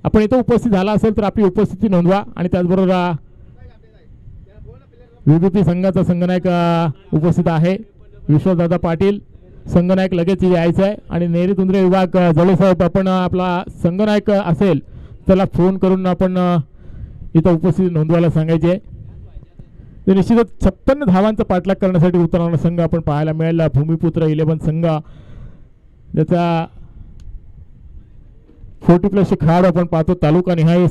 S1: आपण इथं उपस्थित झाला असेल तर आपली उपस्थिती नोंदवा आणि त्याचबरोबर VVP संघाचा संघनायक उपस्थित आहे विश्वदादा पाटील. संघनायक लगेच यायचं आहे आणि नेरे दुंद्रे विभाग जवळसाहेब आपण आपला संघनायक असेल त्याला फोन करून आपण इथं उपस्थिती नोंदवायला सांगायचे. तर निश्चितच 56 धावांचा पाठलाग करण्यासाठी उतरणारा संघ आपण पाहायला मिळेल. भूमिपुत्र 11 संघ ज्याचा 40+ खेळाडू आपण पाहतो. तालुका निहाय ही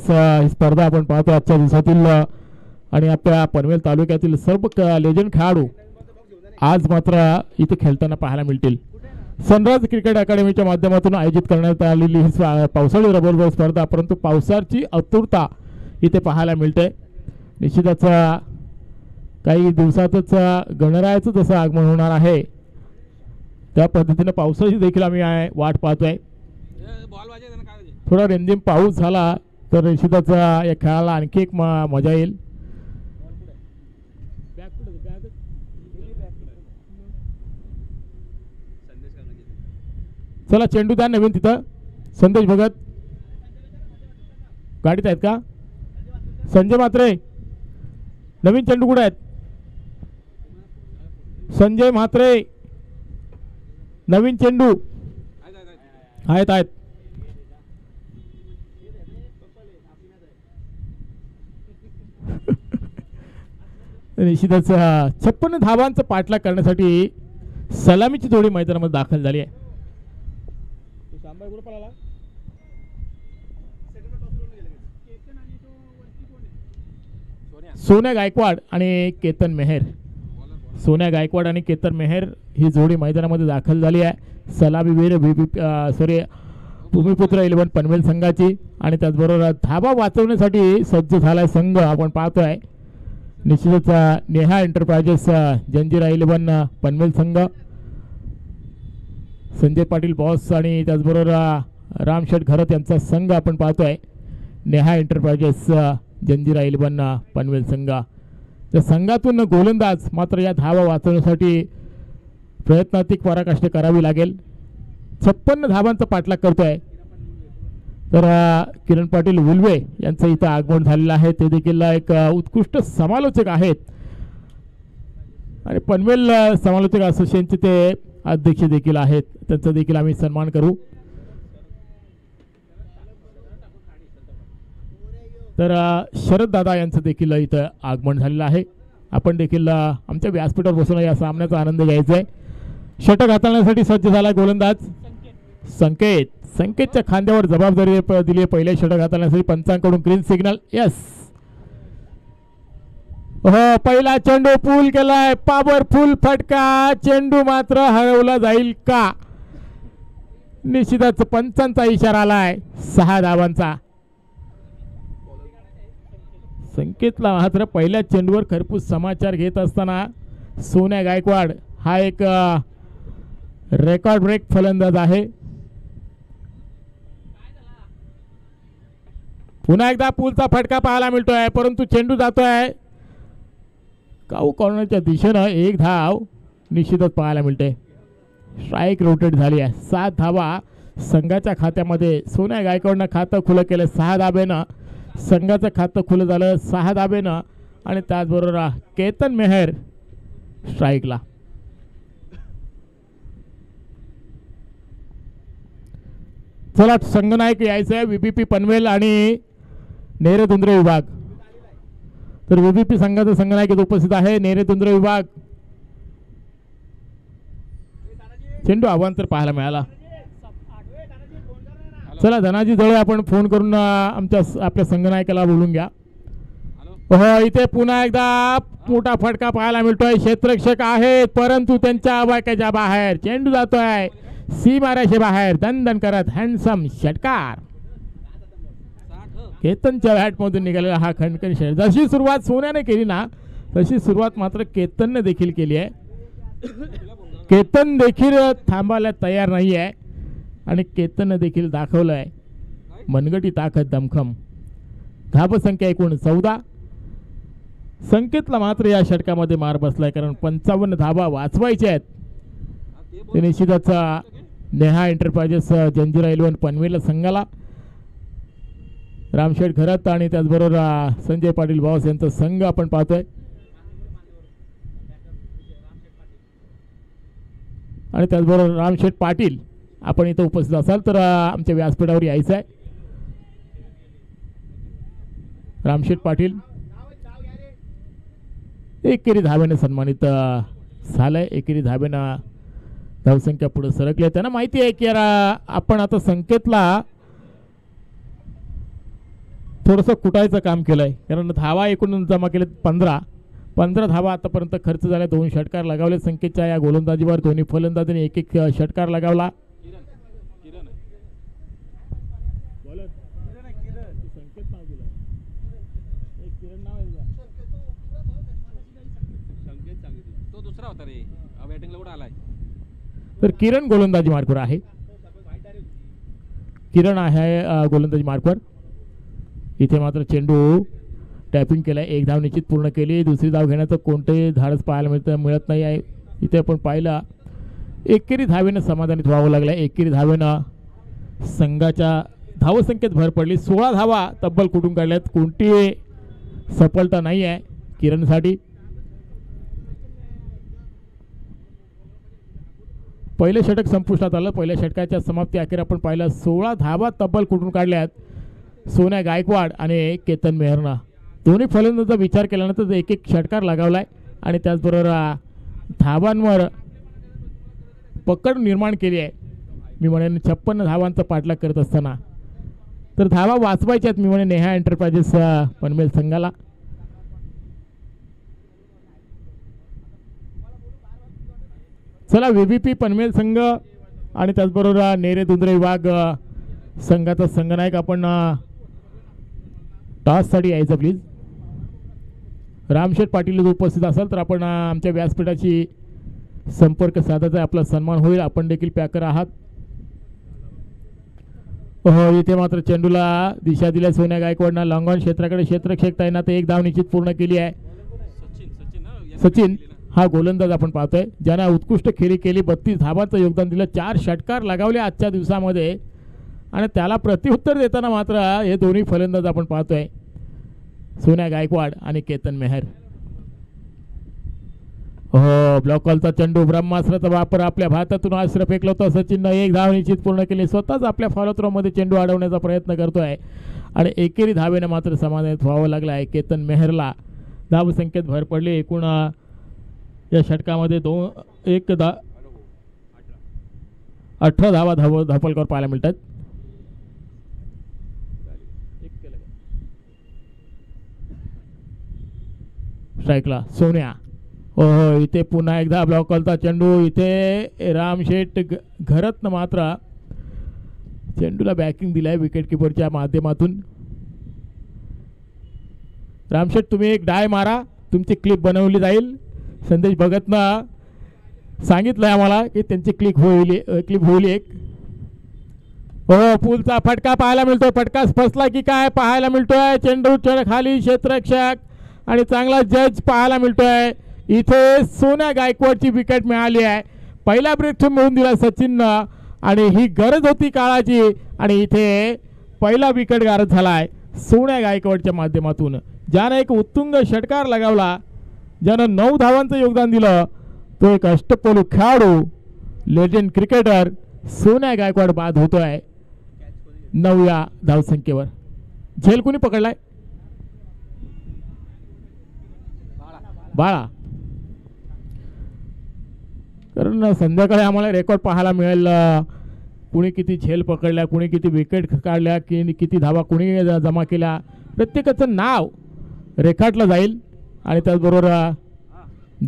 S1: स्पर्धा आपण पाहतो आजच्या दिवसातील आणि आपल्या पनवेल तालुक्यातील सर्व लेजंड खेळाडू आज मात्र इथे खेळताना पाहायला मिळतील. सनराइज क्रिकेट अकॅडमीच्या माध्यमातून आयोजित करण्यात आलेली ही पावसाळी रबरबॉल स्पर्धा परंतु पावसाची आतुरता इथे पाहायला मिळते. निश्चितच काही दिवसातच गणरायाचं जसं आगमन होणार आहे त्या पद्धतीने पावसाची देखील आम्ही वाट पाहतोय.
S2: बॉल वाजायचा ना काय
S1: थोडा रिमझिम पाऊस झाला तर निश्चितच या खेळाला आणखी एक मजा येईल. चला चेंडू द्या नवीन तिथं. संदेश भगत गाडीत आहेत का? संजय म्हात्रे नवीन चेंडू कुठे आहेत? संजय म्हात्रे नवीन चेंडू आहेत आहेत. निश्चितच 56 धावांचा पाठलाग करण्यासाठी सलामीची जोडी मैदानामध्ये दाखल झाली आहे. सोन्या गायकवाड आणि केतन मेहर. सोन्या गायकवाड आणि केतन मेहर ही जोडी मैदानामध्ये दाखल झाली आहे. सलामीवीर भूमिपुत्र 11 पनवेल संघाची आणि त्याचबरोबर धाबा वाचवण्यासाठी सज्ज झालाय संघ आपण पाहतोय. निश्चितच नेहा एंटरप्राइजेस जंजिरा 11 पनवेल संघ संजय पाटील बॉस आणि त्याचबरोबर रामशेठ घरत यांचा संघ आपण पाहतोय. नेहा एंटरप्राइजेस जंजिरा 11 पनवेल संघ. त्या संघातून गोलंदाज मात्र या धावा वाचवण्यासाठी प्रयत्नात्मक पराकाष्ठा करावी लागेल. 56 धावांचा पाठलाग करतोय. तर किरण पाटील उल्वे यांचं इथं आगमन झालेलं आहे. ते देखील एक उत्कृष्ट समालोचक आहेत आणि पनवेल समालोचक असोसिएशनचे ते अध्यक्ष देखील आहेत. त्यांचा देखील आम्ही सन्मान करू. तर शरद दादा यांचं देखील इथं आगमन झालेलं आहे. आपण देखील आमच्या व्यासपीठावर बसून या सामन्याचा आनंद घ्यायचा आहे. षटक हाताळण्यासाठी सज्ज झाला गोलंदाज संकेत. संकेतच्या खांद्यावर जबाबदारी दिली पहिल्या षटक हाताळण्यासाठी पंचांकडून ग्रीन सिग्नल. यस हो पहिला चेंडू पूल केलाय. पॉवरफुल फटका. चेंडू मात्र हरवला जाईल का? निश्चितच पंचांचा इशारा आलाय 6 धावांचा. संकेतला मात्र पहिल्या चेंडूवर खरपूस समाचार घेत असताना सोन्या गायकवाड हा एक रेकॉर्ड ब्रेक फलंदाज आहे. पुन्हा एकदा पूलचा फटका पाहायला मिळतोय परंतु चेंडू जातोय काऊ कॉर्नरच्या दिशेनं. 1 धाव निश्चितच पाहायला मिळते. स्ट्राईक रोटेट झाली आहे. 7 धावा संघाच्या खात्यामध्ये. सोन्या गायकवाडनं खातं खुलं केलं 6 धाब्यानं. संघाचं खातं खुलं झालं 6 धाब्यानं आणि त्याचबरोबर केतन मेहर स्ट्राईकला. चला संघनायक यायचं आहे VVP पनवेल आणि नेरे दुंद्रे विभाग. तर VVP संघाचा संघनायक उपस्थित आहे. नेरे दुंद्रे विभाग. चेंडू अवांतर पाहायला मिळाला. चला धनाजी जवळ आपण फोन करून आपल्या संघनायकाला बोलून घ्या. हो इथे पुन्हा एकदा मोठा फटका पाहायला मिळतोय. क्षेत्ररक्षक आहेत परंतु त्यांच्या आवाक्याच्या बाहेर चेंडू जातोय सीमारेषे बाहेर. दणदण करत हँडसम षटकार. केतनच्या बॅटमधून निघालेला हा खणखण षटकार. जशी सुरुवात सोन्याने केली ना तशी सुरुवात मात्र केतनने देखील केली आहे. केतन देखील थांबायला तयार नाही आहे आणि केतनने देखील दाखवलं आहे मनगटी ताकद दमखम. धावसंख्या एकूण 14. संकेतला मात्र या षटकामध्ये मार बसलाय कारण 55 धावा वाचवायच्या आहेत. ते निश्चितच नेहा एंटरप्राइजेस जंजिरा 11 पनवेल संघाला. रामशेठ घरत आणि त्याचबरोबर संजय पाटील बॉस यांचा संघ आपण पाहतोय. आणि त्याचबरोबर रामशेठ पाटील आपण इथं उपस्थित असाल तर आमच्या व्यासपीठावर यायचं आहे. रामशेठ पाटील एकेरी धाब्याने सन्मानित झालंय. एकेरी धाब्यानं धावसंख्या पुढे सरकली. त्यांना माहिती आहे की यार आपण आता संकेतला थोडंसं कुटायचं काम केलंय. कारण धावा एकूण जमा केले 15 धावा आतापर्यंत खर्च झाल्या. 2 षटकार लगावले संकेतच्या या गोलंदाजीवर. दोन्ही फलंदाजांनी एक एक षटकार लगावला.
S2: तो दुसरा होता रे बॅटिंगला कुठं आलाय.
S1: तर किरण गोलंदाजी मार्कवर आहे. किरण आहे गोलंदाजी मार्कवर. इथे मात्र चेंडू टॅपिंग केलाय. एक धाव निश्चित पूर्ण केली. दुसरी धाव घेण्याचं कोणतंही धाडस पाहायला मिळत नाही आहे. इथे आपण पाहिलं एकेरी धावेनं समाधानित व्हावं लागलं. एकेरी धावेनं संघाच्या धावसंख्येत भर पडली. 16 धावा तब्बल कुठून काढल्यात. कोणती सफलता नाही आहे किरणसाठी. पहिलं षटक संपुष्टात आलं. पहिल्या षटकाच्या समाप्ती अखेर आपण पाहिलं 16 धावा तब्बल कुठून काढल्यात सोन्या गायकवाड आणि केतन मेहरनं. दोन्ही फलंदाजांचा विचार केल्यानंतर एक एक षटकार लगावलाय आणि त्याचबरोबर धावांवर पकड निर्माण केली आहे. मी म्हणेन 56 धावांचा पाठलाग करत असताना तर धावा वाचवायच्या आहेत. मी म्हणेन नेहा एंटरप्राइजेस पनवेल संघाला. चला VVP पनवेल संघ आणि त्याचबरोबर नेरे दुंद्रे विभाग संघाचा संघनायक आपण टॉससाठी यायचं प्लीज. रामशेठ पाटील उपस्थित असाल तर आपण आमच्या व्यासपीठाची संपर्क साधायचा. आपला सन्मान होईल. आपण देखील पॅकर आहात. हो इथे मात्र चेंडूला दिशा दिल्या सोन्या गायकवाडनं. लॉंगॉन क्षेत्राकडे क्षेत्ररक्षक तैनात. एक धाव निश्चित पूर्ण केली आहे. सचिन हा गोलंदाज आपण पाहतोय ज्याने उत्कृष्ट खेळी केली. 32 धावांचं योगदान दिलं. 4 षटकार लगावले आजच्या दिवसामध्ये आणि त्याला प्रत्युत्तर देताना मात्र हे दोन्ही फलंदाज आपण पाहतोय सोन्या गायकवाड आणि केतन मेहर. हो ब्लॉक कॉलचा चेंडू. ब्रह्मास्त्राचा वापर आपल्या भारतातून अस्त्र फेकलं होतं. सचिननं एक धाव निश्चित पूर्ण केली. स्वतःच आपल्या फॉलोथ्रोमध्ये चेंडू अडवण्याचा प्रयत्न करतोय आणि एकेरी धावेनं मात्र समाधानित व्हावं लागलं आहे. केतन मेहरला धावसंख्येत भर पडली. एकूण या षटकामध्ये 18 धावा धापलकर पाहायला मिळतात. स्ट्राईकला सोन्या. हो इथे पुन्हा एकदा ब्लॉक कॉलचा चेंडू. इथे रामशेठ घरतनं मात्र चेंडूला बॅकिंग दिलाय विकेट किपरच्या माध्यमातून. रामशेठ तुम्ही एक डाय मारा. तुमची क्लिप बनवली जाईल. संदेश भगतनं सांगितलंय आम्हाला की त्यांची क्लिप होईल एक. हो पुलचा फटका पाहायला मिळतोय. फटका फसला की काय पाहायला मिळतोय. चेंडू खाली क्षेत्ररक्षक आणि चांगला जज पाहायला मिळतोय. इथे सोन्या गायकवाडची विकेट मिळाली आहे. पहिला ब्रेक मिळून दिला सचिननं आणि ही गरज होती काळाची आणि इथे पहिला विकेट गारद झालाय सोन्या गायकवाडच्या माध्यमातून ज्यानं एक उत्तुंग षटकार लगावला. ज्यानं 9 धावांचं योगदान दिलं तो एक अष्टपैलू खेळाडू लेजंड क्रिकेटर सोन्या गायकवाड बाद होतोय 9व्या धावसंख्येवर. झेल कोणी पकडलाय. बाळा. कारण संध्याकाळी आम्हाला रेकॉर्ड पाहायला मिळेल कुणी किती झेल पकडल्या, कुणी किती विकेट काढल्या, किती धावा कुणी जमा केल्या. प्रत्येकाचं नाव रेखाटलं जाईल आणि त्याचबरोबर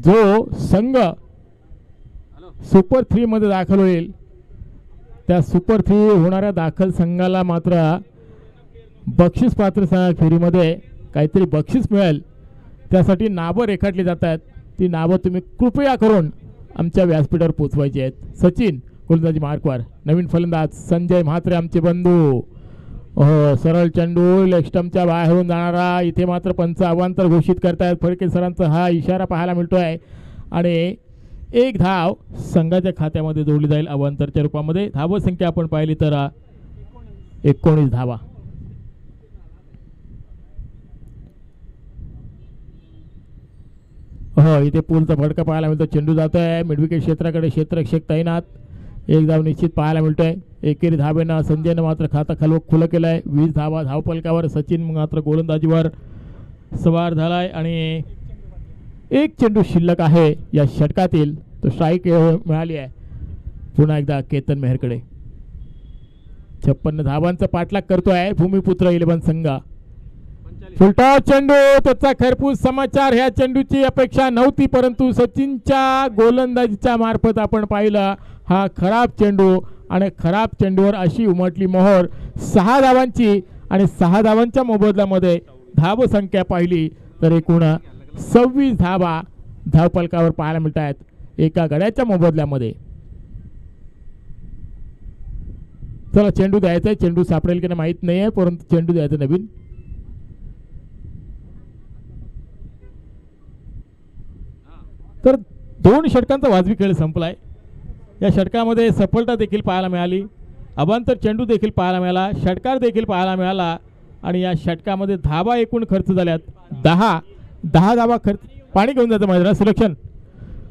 S1: जो संघ सुपर 3 मध्ये दाखल होईल त्या सुपर 3 होणाऱ्या दाखल संघाला मात्र बक्षीस पात्र फेरीमध्ये काहीतरी बक्षीस मिळेल. त्यासाठी नावं रेखाटली जात आहेत. ती नावं तुम्ही कृपया करून आमच्या व्यासपीठावर पोचवायची आहेत. सचिन गोलंदाजी मार्कवर. नवीन फलंदाज संजय म्हात्रे आमचे बंधू. सरळ चेंडू लेग स्टंपच्या बाहेरून जाणारा. इथे मात्र पंच अवांतर घोषित करतायत. फडके सरांचा हा इशारा पाहायला मिळतोय आणि एक धाव संघाच्या खात्यामध्ये जोडली जाईल अवांतरच्या रूपामध्ये. धाव संख्या आपण पाहिली तर 19 धावा. हो, इथे पूलचा फटका पाहायला मिळतो. चेंडू जातोय मिडविकेट क्षेत्राकडे, क्षेत्ररक्षक तैनात. एक धाव निश्चित पाहायला मिळतोय. एकेरी धावेनं संजयनं मात्र खातं खुलं केलंय. 20 धावा धावफलकावर. सचिन मात्र गोलंदाजीवर सवार झालाय आणि एक चेंडू शिल्लक आहे या षटकातील. तो स्ट्राईक मिळाली आहे पुन्हा एकदा केतन मेहरकडे. 56 धावांचा पाठलाग करतोय भूमिपुत्र 11 संघ. फुलटॉस चेंडू, त्याचा खरपूस समाचार. ह्या चेंडूची अपेक्षा नव्हती, परंतु सचिनच्या गोलंदाजीच्या मार्फत आपण पाहिलं हा खराब चेंडू आणि खराब चेंडूवर अशी उमटली मोहर. 6 धावांची आणि 6 धावांच्या मोबदल्यामध्ये धावसंख्या पाहिली तर एकूण 26 धावा धावफलकावर पाहायला मिळत आहेत एका गड्याच्या मोबदल्यामध्ये. चला चेंडू द्यायचा आहे. चेंडू सापडेल की नाही माहीत नाही आहे, परंतु चेंडू द्यायचा नवीन. तर 2 षटकांचा वाजवी खेळ संपलाय. या षटकामध्ये सफलता देखील पाहायला मिळाली, अवांतर चेंडू देखील पाहायला मिळाला, षटकार देखील पाहायला मिळाला आणि या षटकामध्ये धावा एकूण खर्च झाल्यात 10 धावा खर्च. पाणी घेऊन जातं माझ्या सिलेक्शन.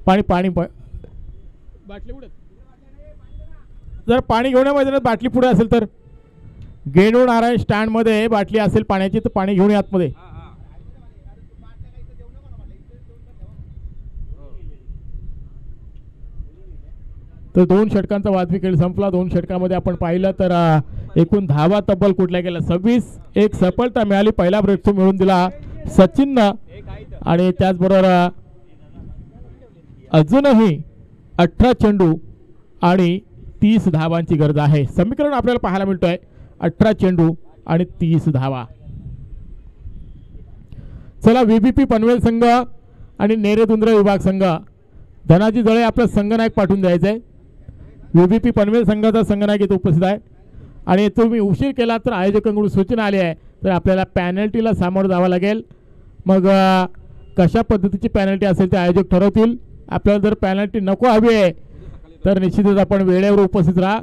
S1: पाणी बाटली पुढे. जर पाणी घेऊन मैदानात बाटली पुढे असेल तर गेणू नारायण स्टँडमध्ये बाटली असेल पाण्याची तर पाणी घेऊन आतमध्ये. तर 2 षटकांचा वाजवी खेळ संपला. 2 षटकामध्ये आपण पाहिलं तर एकूण धावा तब्बल कुठल्या गेल्या 26. एक सफलता मिळाली. पहिला ब्रेक मिळून दिला सचिननं आणि त्याचबरोबर अजूनही 18 चेंडू आणि 30 धावांची गरज आहे. समीकरण आपल्याला पाहायला मिळतोय 18 चेंडू आणि 30 धावा. चला व्हीबीपी पनवेल संघ आणि नेरेदुंद्र विभाग संघ. धनाजी जळे आपला संघनायक पाठवून द्यायचंय. व्हीबीपी पनवेल संघाचा संघनायक इथे उपस्थित आहे आणि तुम्ही उशीर केला तर आयोजकांकडून सूचना आली आहे तर आपल्याला पॅनल्टीला सामोरं जावं लागेल. मग कशा पद्धतीची पॅनल्टी असेल ते आयोजक ठरवतील. आपल्याला जर पॅनल्टी नको हवी आहे तर निश्चितच आपण वेळेवर उपस्थित राहा.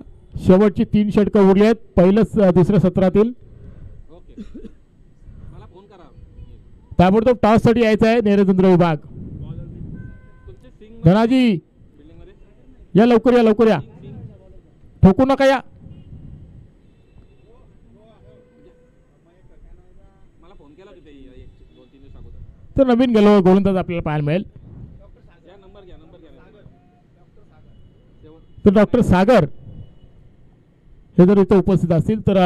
S1: शेवटची 3 षटकं उरली आहेत पहिलंच दुसऱ्या सत्रातील. ताबडतोब टॉससाठी यायचं आहे नेरेदुंद्र विभाग. धनाजी या लवकर या. ठोकू नका या. तर नवीन गेलो गोलंदाज आपल्याला पाहायला मिळेल. तर डॉक्टर सागर हे जर इथं उपस्थित असतील तर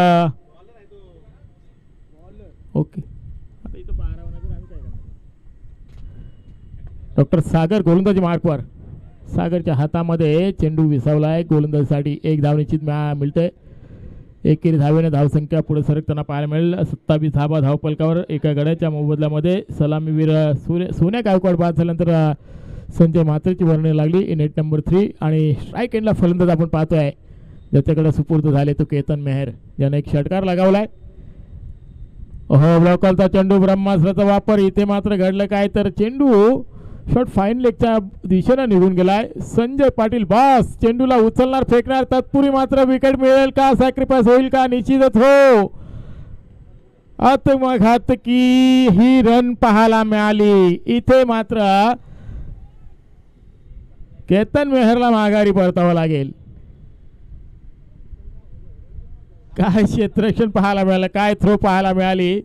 S1: ओके. डॉक्टर सागर गोलंदाजी मार्कवर. सागरच्या हातामध्ये चेंडू विसावलाय. गोलंदाजीसाठी 1 धाव निश्चित मिळते. एकेरी धावेने धावसंख्या पुढे सरकताना पाहायला मिळेल. 27 धावा धावफलकावर एका गड्याच्या मोबदल्यामध्ये. सलामीवीर सोन्या गायकवाड बाद झाल्यानंतर संजय म्हात्रेची वर्णी लागली. नेट नंबर 3 आणि स्ट्राईक एंडला फलंदाज आपण पाहतोय ज्याच्याकडे सुपूर्द झाले तो केतन मेहर याने एक षटकार लगावलाय. हो, ब्लॉकरचा चेंडू ब्रह्मास्त्राचा वापर. इथे मात्र घडलं काय तर चेंडू शॉट फाईन लेगच्या दिशेनं निघून गेलाय. संजय पाटील बॉस चेंडूला उचलणार फेकणार. तत्पूर्वी मात्र विकेट मिळेल का, सॅक्रिफाईस होईल का? निश्चितच हो. आत्मघात की ही रन पाहायला मिळाली. इथे मात्र केतन मेहरला माघारी परतावं लागेल. काय क्षेत्ररक्षण पाहायला मिळालं, काय थ्रो पाहायला मिळाली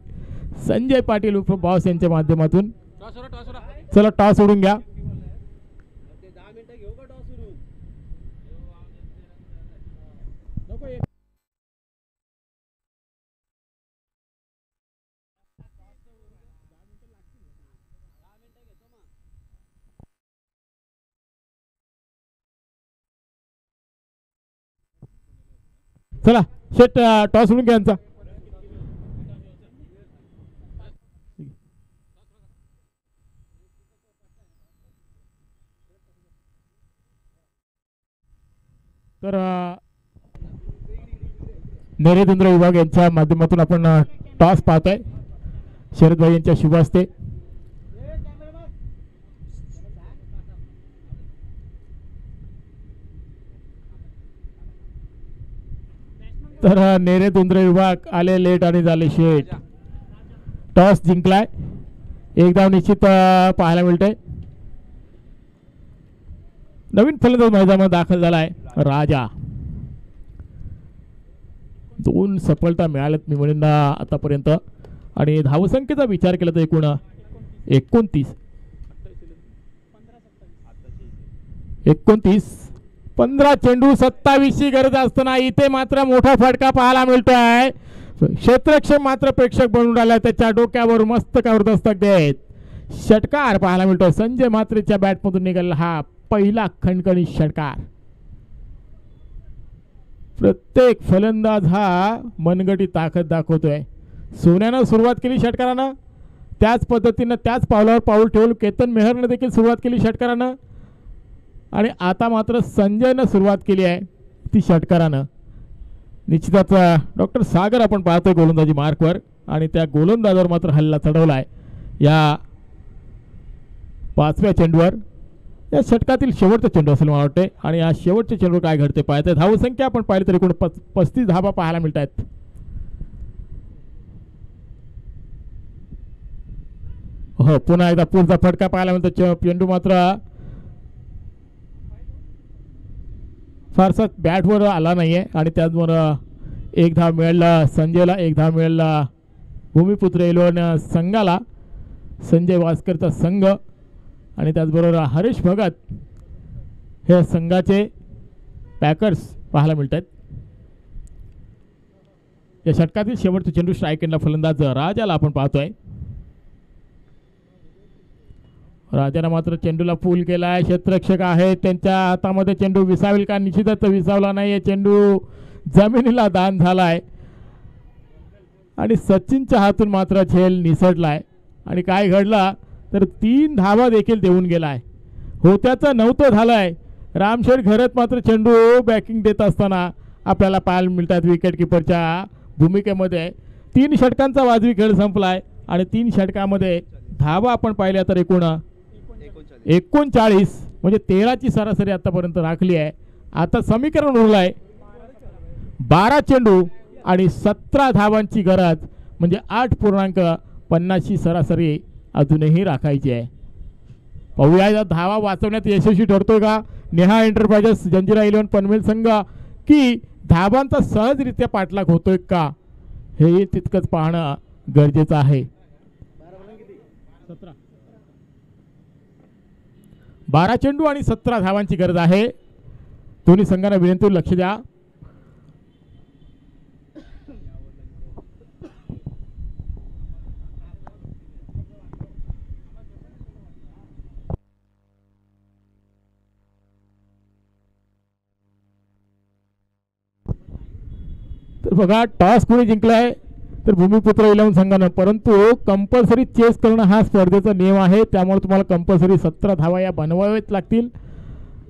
S1: संजय पाटील उर्फ बॉस यांच्या माध्यमातून. चला टॉस सोडून घ्या. चला शेट टॉस सोडून घ्या यांचा. तर नेरेदुंद्र विभाग यांच्या माध्यमातून आपण टॉस पाहतोय. शरदभाई यांच्या शुभ हस्ते तर नेरे तुंद्रे विभाग आले लेट आणि झाले शेट. टॉस जिंकलाय. एक धाव निश्चित पाहायला मिळते. नवीन फलंदाज मैदानात दाखल झालाय राजा. 2 सफलता मिळाल्यात मी म्हणेन आतापर्यंत. आणि धावसंख्येचा विचार केला तर एकूण 29 15 चेंडू 27 ची गरज असताना इथे मात्र मोठा फटका पाहायला मिळतोय. क्षेत्ररक्षक मात्र प्रेक्षक बनून राहिला. त्याच्या डोक्यावर मस्तकावर दस्तक देत षटकार पाहायला मिळतोय. संजय मात्रेच्या बॅटमधून निघाला हा पहिला खणखणी षटकार. प्रत्येक फलंदाज हा मनगटी ताकद दाखवतोय. सोन्यानं सुरुवात केली षटकारानं, त्याच पद्धतीनं त्याच पावलावर पाऊल ठेवून केतन मेहरनं देखील सुरुवात केली षटकारानं. आणि आता मात्र संजयनं सुरुवात केली आहे ती षटकारानं. निश्चितच डॉक्टर सागर आपण पाहतोय गोलंदाजी मार्कवर. आणि त्या गोलंदाजावर मात्र हल्ला चढवलाय या 5व्या चेंडूवर. या षटकातील शेवटचा चेंडू असेल मला वाटते. आणि या शेवटच्या चेंडूवर काय घडते पाहताय. धावसंख्या आपण पाहिली तर एकूण 35 धावा पाहायला मिळत आहेत. हो, पुन्हा एकदा पुढचा फटका पाहायला मिळतो. चेंडू मात्र फारसा बॅटवर आला नाहीये. आणि त्याचबरोबर एक धाव मिळाला संजयला, एक धाव मिळाला भूमिपुत्र एलोन संघाला, संजय वास्करचा संघ. आणि त्याचबरोबर हरीश भगत हे संघाचे पॅकर्स पाहायला मिळत आहेत. या षटकातील शेवटचा चेंडू स्ट्राईक एंडला फलंदाज राजाला आपण पाहतोय. राजाने मात्र चेंडूला पूल केलाय. क्षेत्ररक्षक आहे त्यांच्या हातामध्ये चेंडू विसावेल का? निश्चितच विसावला नाही. चेंडू जमिनीला दान झालाय. आणि सचिनच्या हातून मात्र झेल निसटलाय. आणि काय घडला तर 3 धावा देखील देऊन गेलाय. होत्याचं नव्हतं झालंय. रामशेठ घरत मात्र चेंडू बॅकिंग देत असताना आपल्याला पाहायला मिळतात विकेट किपरच्या भूमिकेमध्ये. 3 षटकांचा वाजवी खेळ संपलाय. आणि 3 षटकामध्ये धावा आपण पाहिल्या तर एकूण 39 म्हणजे 13ची सरासरी आतापर्यंत राखली आहे. आता समीकरण उरलंय 12 चेंडू आणि 17 धावांची गरज म्हणजे 8.50ची सरासरी अजूनही राखायची आहे. पाहूया या धावा वाचवण्यात यशस्वी ठरतोय का नेहा एंटरप्राइजेस जंजिरा 11 पनवेल संघ, की धावांचा सहजरित्या पाठलाग होतोय का हे तितकंच पाहणं गरजेचं आहे. 12 चेंडू आणि 17 धावांची गरज आहे. दोन्ही संघांना विनंती लक्ष द्या. तर बघा टॉस कोणी जिंकलाय तर भूमिपुत्र 11 संघानं. परंतु कंपल्सरी चेस करणं हा स्पर्धेचा नियम आहे. त्यामुळे तुम्हाला कंपल्सरी 17 धावा या बनवाव्याच लागतील.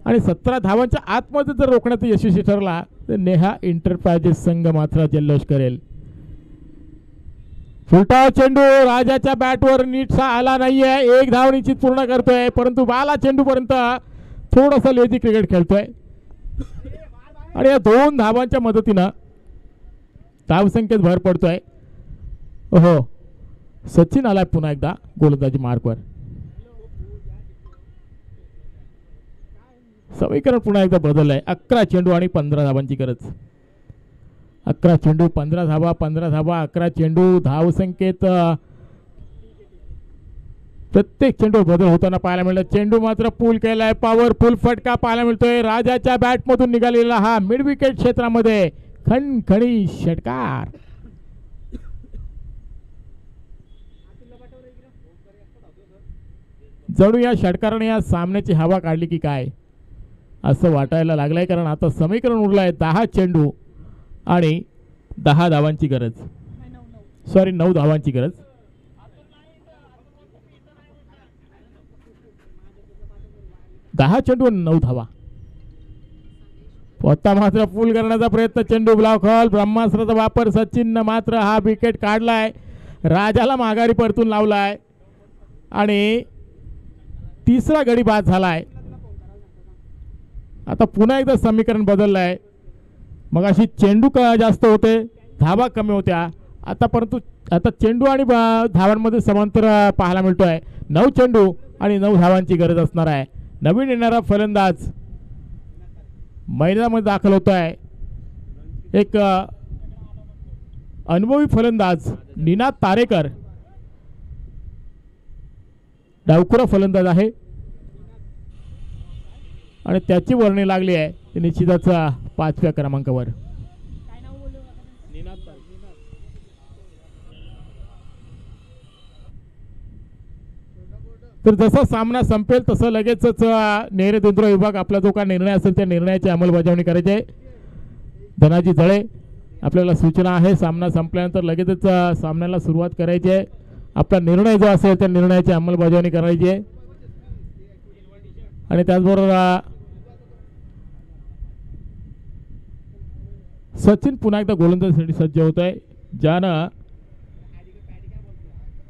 S1: आणि 17 धावांच्या आतमध्ये जर रोखण्यात यशस्वी ठरला तर नेहा एंटरप्राइजेस संघ मात्र जल्लोष करेल. फुलटाव चेंडू राजाच्या बॅटवर नीटसा आला नाहीये. 1 धाव निश्चित पूर्ण करतोय. परंतु बाला चेंडू पर्यंत थोडासा लेझी क्रिकेट खेळतोय. आणि या 2 धावांच्या मदतीनं धावसंख्येत भर पडतोय. हो, सचिन आलाय पुन्हा एकदा गोलंदाजी मार्कवर. समीकरण पुन्हा एकदा बदललंय. 11 चेंडू आणि 15 धावांची गरज. 11 चेंडू 15 धावा, 15 धावा 11 चेंडू. धावसंख्येत प्रत्येक चेंडू बदल होताना पाहायला मिळतो. चेंडू मात्र पूल केलाय. पॉवरफुल फटका पाहायला मिळतोय. राजाच्या बॅटमधून निघालेला हा मिड विकेट क्षेत्रामध्ये खणखणी षटकार. जणू या षटकाराने या सामन्याची हवा काढली की काय असं वाटायला लागलंय. कारण आता समीकरण उरलंय 10 चेंडू आणि 10 धावांची गरज. सॉरी 9 धावांची गरज. दहा चेंडू आणि 9 धावा. आता मात्र पूल करण्याचा प्रयत्न. चेंडू ब्लॉकहॉल. ब्रह्मास्त्राचा वापर. सचिननं मात्र हा विकेट काढलाय. राजाला माघारी परतून लावलाय. आणि 3रा गडी बाद झालाय. आता पुन्हा एकदा समीकरण बदललंय. मग अशी चेंडू जास्त होते, धावा कमी होत्या. आता परंतु आता चेंडू आणि धावांमध्ये समांतर पाहायला मिळतो आहे. 9 चेंडू आणि 9 धावांची गरज असणार आहे. नवीन येणारा फलंदाज मैदानामध्ये दाखल होत आहे. एक अनुभवी फलंदाज निनाद तारेकर डावखुरा फलंदाज आहे आणि त्याची वर्णी लागली आहे ती निश्चितच 5व्या क्रमांकावर. तर जसा सामना संपेल तसं लगेचच नेरे दुंद्रा विभाग आपला जो काय निर्णय असेल त्या निर्णयाची अंमलबजावणी करायची आहे. धनाजी जळे आपल्याला सूचना आहे, सामना संपल्यानंतर लगेचच सामन्याला सुरुवात करायची आहे. आपला निर्णय जो असेल त्या निर्णयाची अंमलबजावणी करायची आहे. आणि त्याचबरोबर सचिन पुन्हा एकदा गोलंदाजीसाठी सज्ज होत आहे, ज्यानं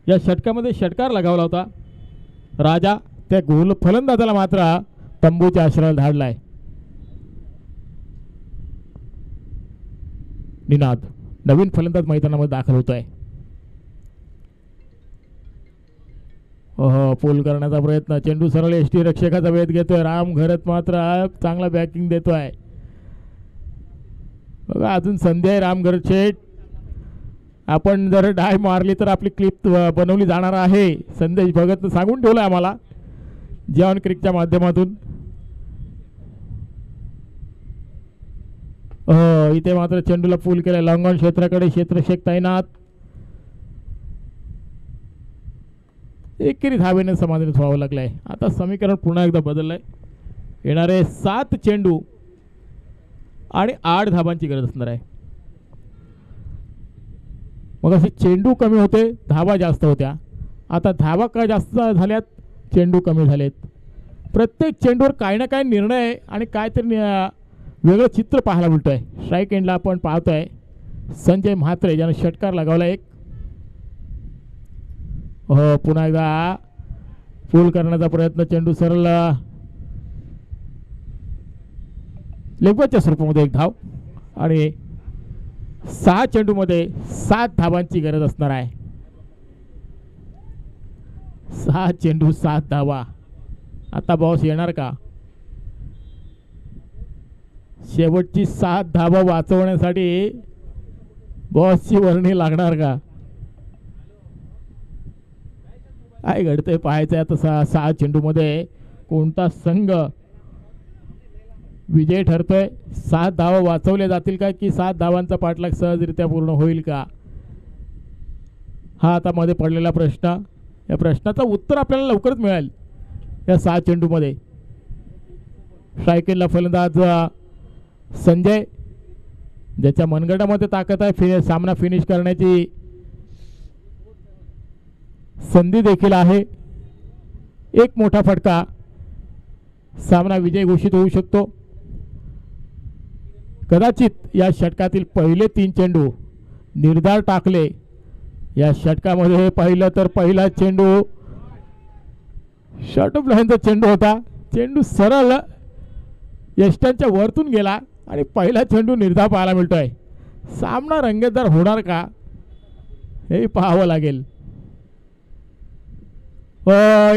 S1: या षटकामध्ये षटकार लगावला होता. राजा त्या गोल फलंदाजाला मात्र तंबूच्या आश्रयाला धाडलाय. निनाद नवीन फलंदाज मैदानामध्ये दाखल होत आहे. पूल करण्याचा प्रयत्न, चेंडू सरळ एसटी रक्षकाचा वेध घेतोय. राम घरत मात्र चांगला बॅकिंग देतोय. बघा अजून संधी आहे राम घरत शेठ. आपण जर डाय मारली तर आपली क्लिप बनवली जाणार आहे. संदेश भगतनं सांगून ठेवलं आम्हाला जीवन क्रिकच्या माध्यमातून. इथे मात्र चेंडूला पूल केलाय. लॉंगॉन क्षेत्राकडे क्षेत्ररक्षक तैनात. एकेरी धावेने समाधानी व्हावं लागलंय. आता समीकरण पुन्हा एकदा बदललंय. येणारे 7 चेंडू आणि 8 धाबांची गरज असणार आहे. मग असे चेंडू कमी होते, धावा जास्त होत्या. आता धावा का जास्त झाल्यात, चेंडू कमी झालेत. प्रत्येक चेंडूवर काही ना काही निर्णय आणि काहीतरी वेगळं चित्र पाहायला मिळतंय. स्ट्राईक एंडला आपण पाहतोय संजय म्हात्रे ज्यानं षटकार लगावला एक. पुन्हा एकदा पूल करण्याचा प्रयत्न, चेंडू सरळ लेगच्या स्वरूपामध्ये एक धाव आणि 6 चेंडूमध्ये 7 धावांची गरज असणार आहे. 6 चेंडू 7 धावा. आता बॉस येणार का? शेवटची 7 धावा वाचवण्यासाठी बॉसची वर्णी लागणार का? काय घडतंय पाहायचं आहे. आता 6 चेंडूमध्ये कोणता संघ विजय ठरतोय? 7 धावा वाचवल्या जातील का की 7 धावांचा पाठलाग सहजरित्या पूर्ण होईल का? हा आता मध्ये पडलेला प्रश्न. या प्रश्नाचं उत्तर आपल्याला लवकरच मिळेल. या 6 चेंडूमध्ये स्ट्राईकला फलंदाज संजय ज्याच्या मनगटामध्ये ताकद आहे, सामना फिनिश करण्याची संधी देखील आहे. एक मोठा फटका, सामना विजय घोषित होऊ शकतो. कदाचित या षटकातील पहिले 3 चेंडू निर्धार टाकले. या षटकामध्ये पाहिलं तर पहिला चेंडू शॉर्ट ऑफ लाईनचा चेंडू होता. चेंडू सरळ यष्टांच्या वरतून गेला आणि पहिला चेंडू निर्धार पाहायला मिळतोय. सामना रंगतदार होणार का हे पाहावं लागेल.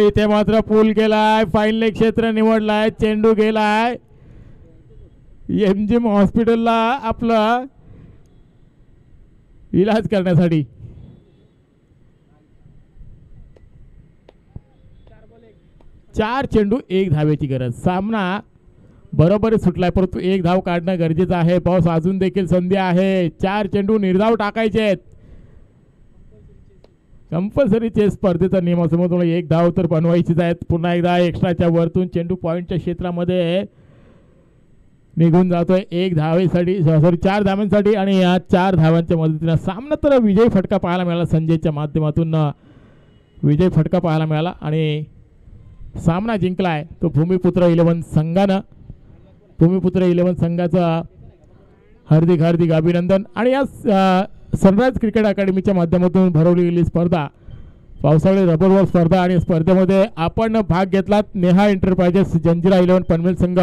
S1: इथे मात्र पूल केलाय, फाईन लेग क्षेत्र निवडलाय, चेंडू गेलाय एमजीएम हॉस्पिटलला आपला इलाज करण्यासाठी. चार चेंडू 1 धावेची गरज. सामना बरोबर सुटलाय परंतु 1 धाव काढणं गरजेचं आहे. बॉस अजून देखील संधी आहे. 4 चेंडू निर्धाव टाकायचे आहेत. कंपल्सरी चेस स्पर्धेचा नियम असल्यामुळे तुम्हाला 1 धाव तर बनवायचीच आहेत. पुन्हा एकदा एक्स्ट्राच्या वरतून चेंडू पॉईंटच्या क्षेत्रामध्ये निघून जातोय 1 धावेसाठी, सॉरी 4 धावांसाठी. आणि या 4 धावांच्या मदतीने सामना तर विजय फटका पाहायला मिळाला. संजयच्या माध्यमातून विजय फटका पाहायला मिळाला आणि सामना जिंकलाय तो भूमिपुत्र 11 संघानं. भूमिपुत्र 11 संघाचा हार्दिक हार्दिक अभिनंदन. आणि या सनराइज क्रिकेट अकॅडमीच्या माध्यमातून भरवली गेली स्पर्धा पावसाळी रबर बॉल स्पर्धा आणि स्पर्धेमध्ये आपण भाग घेतलात. नेहा एंटरप्राइजेस जंजिरा 11 पनवेल संघ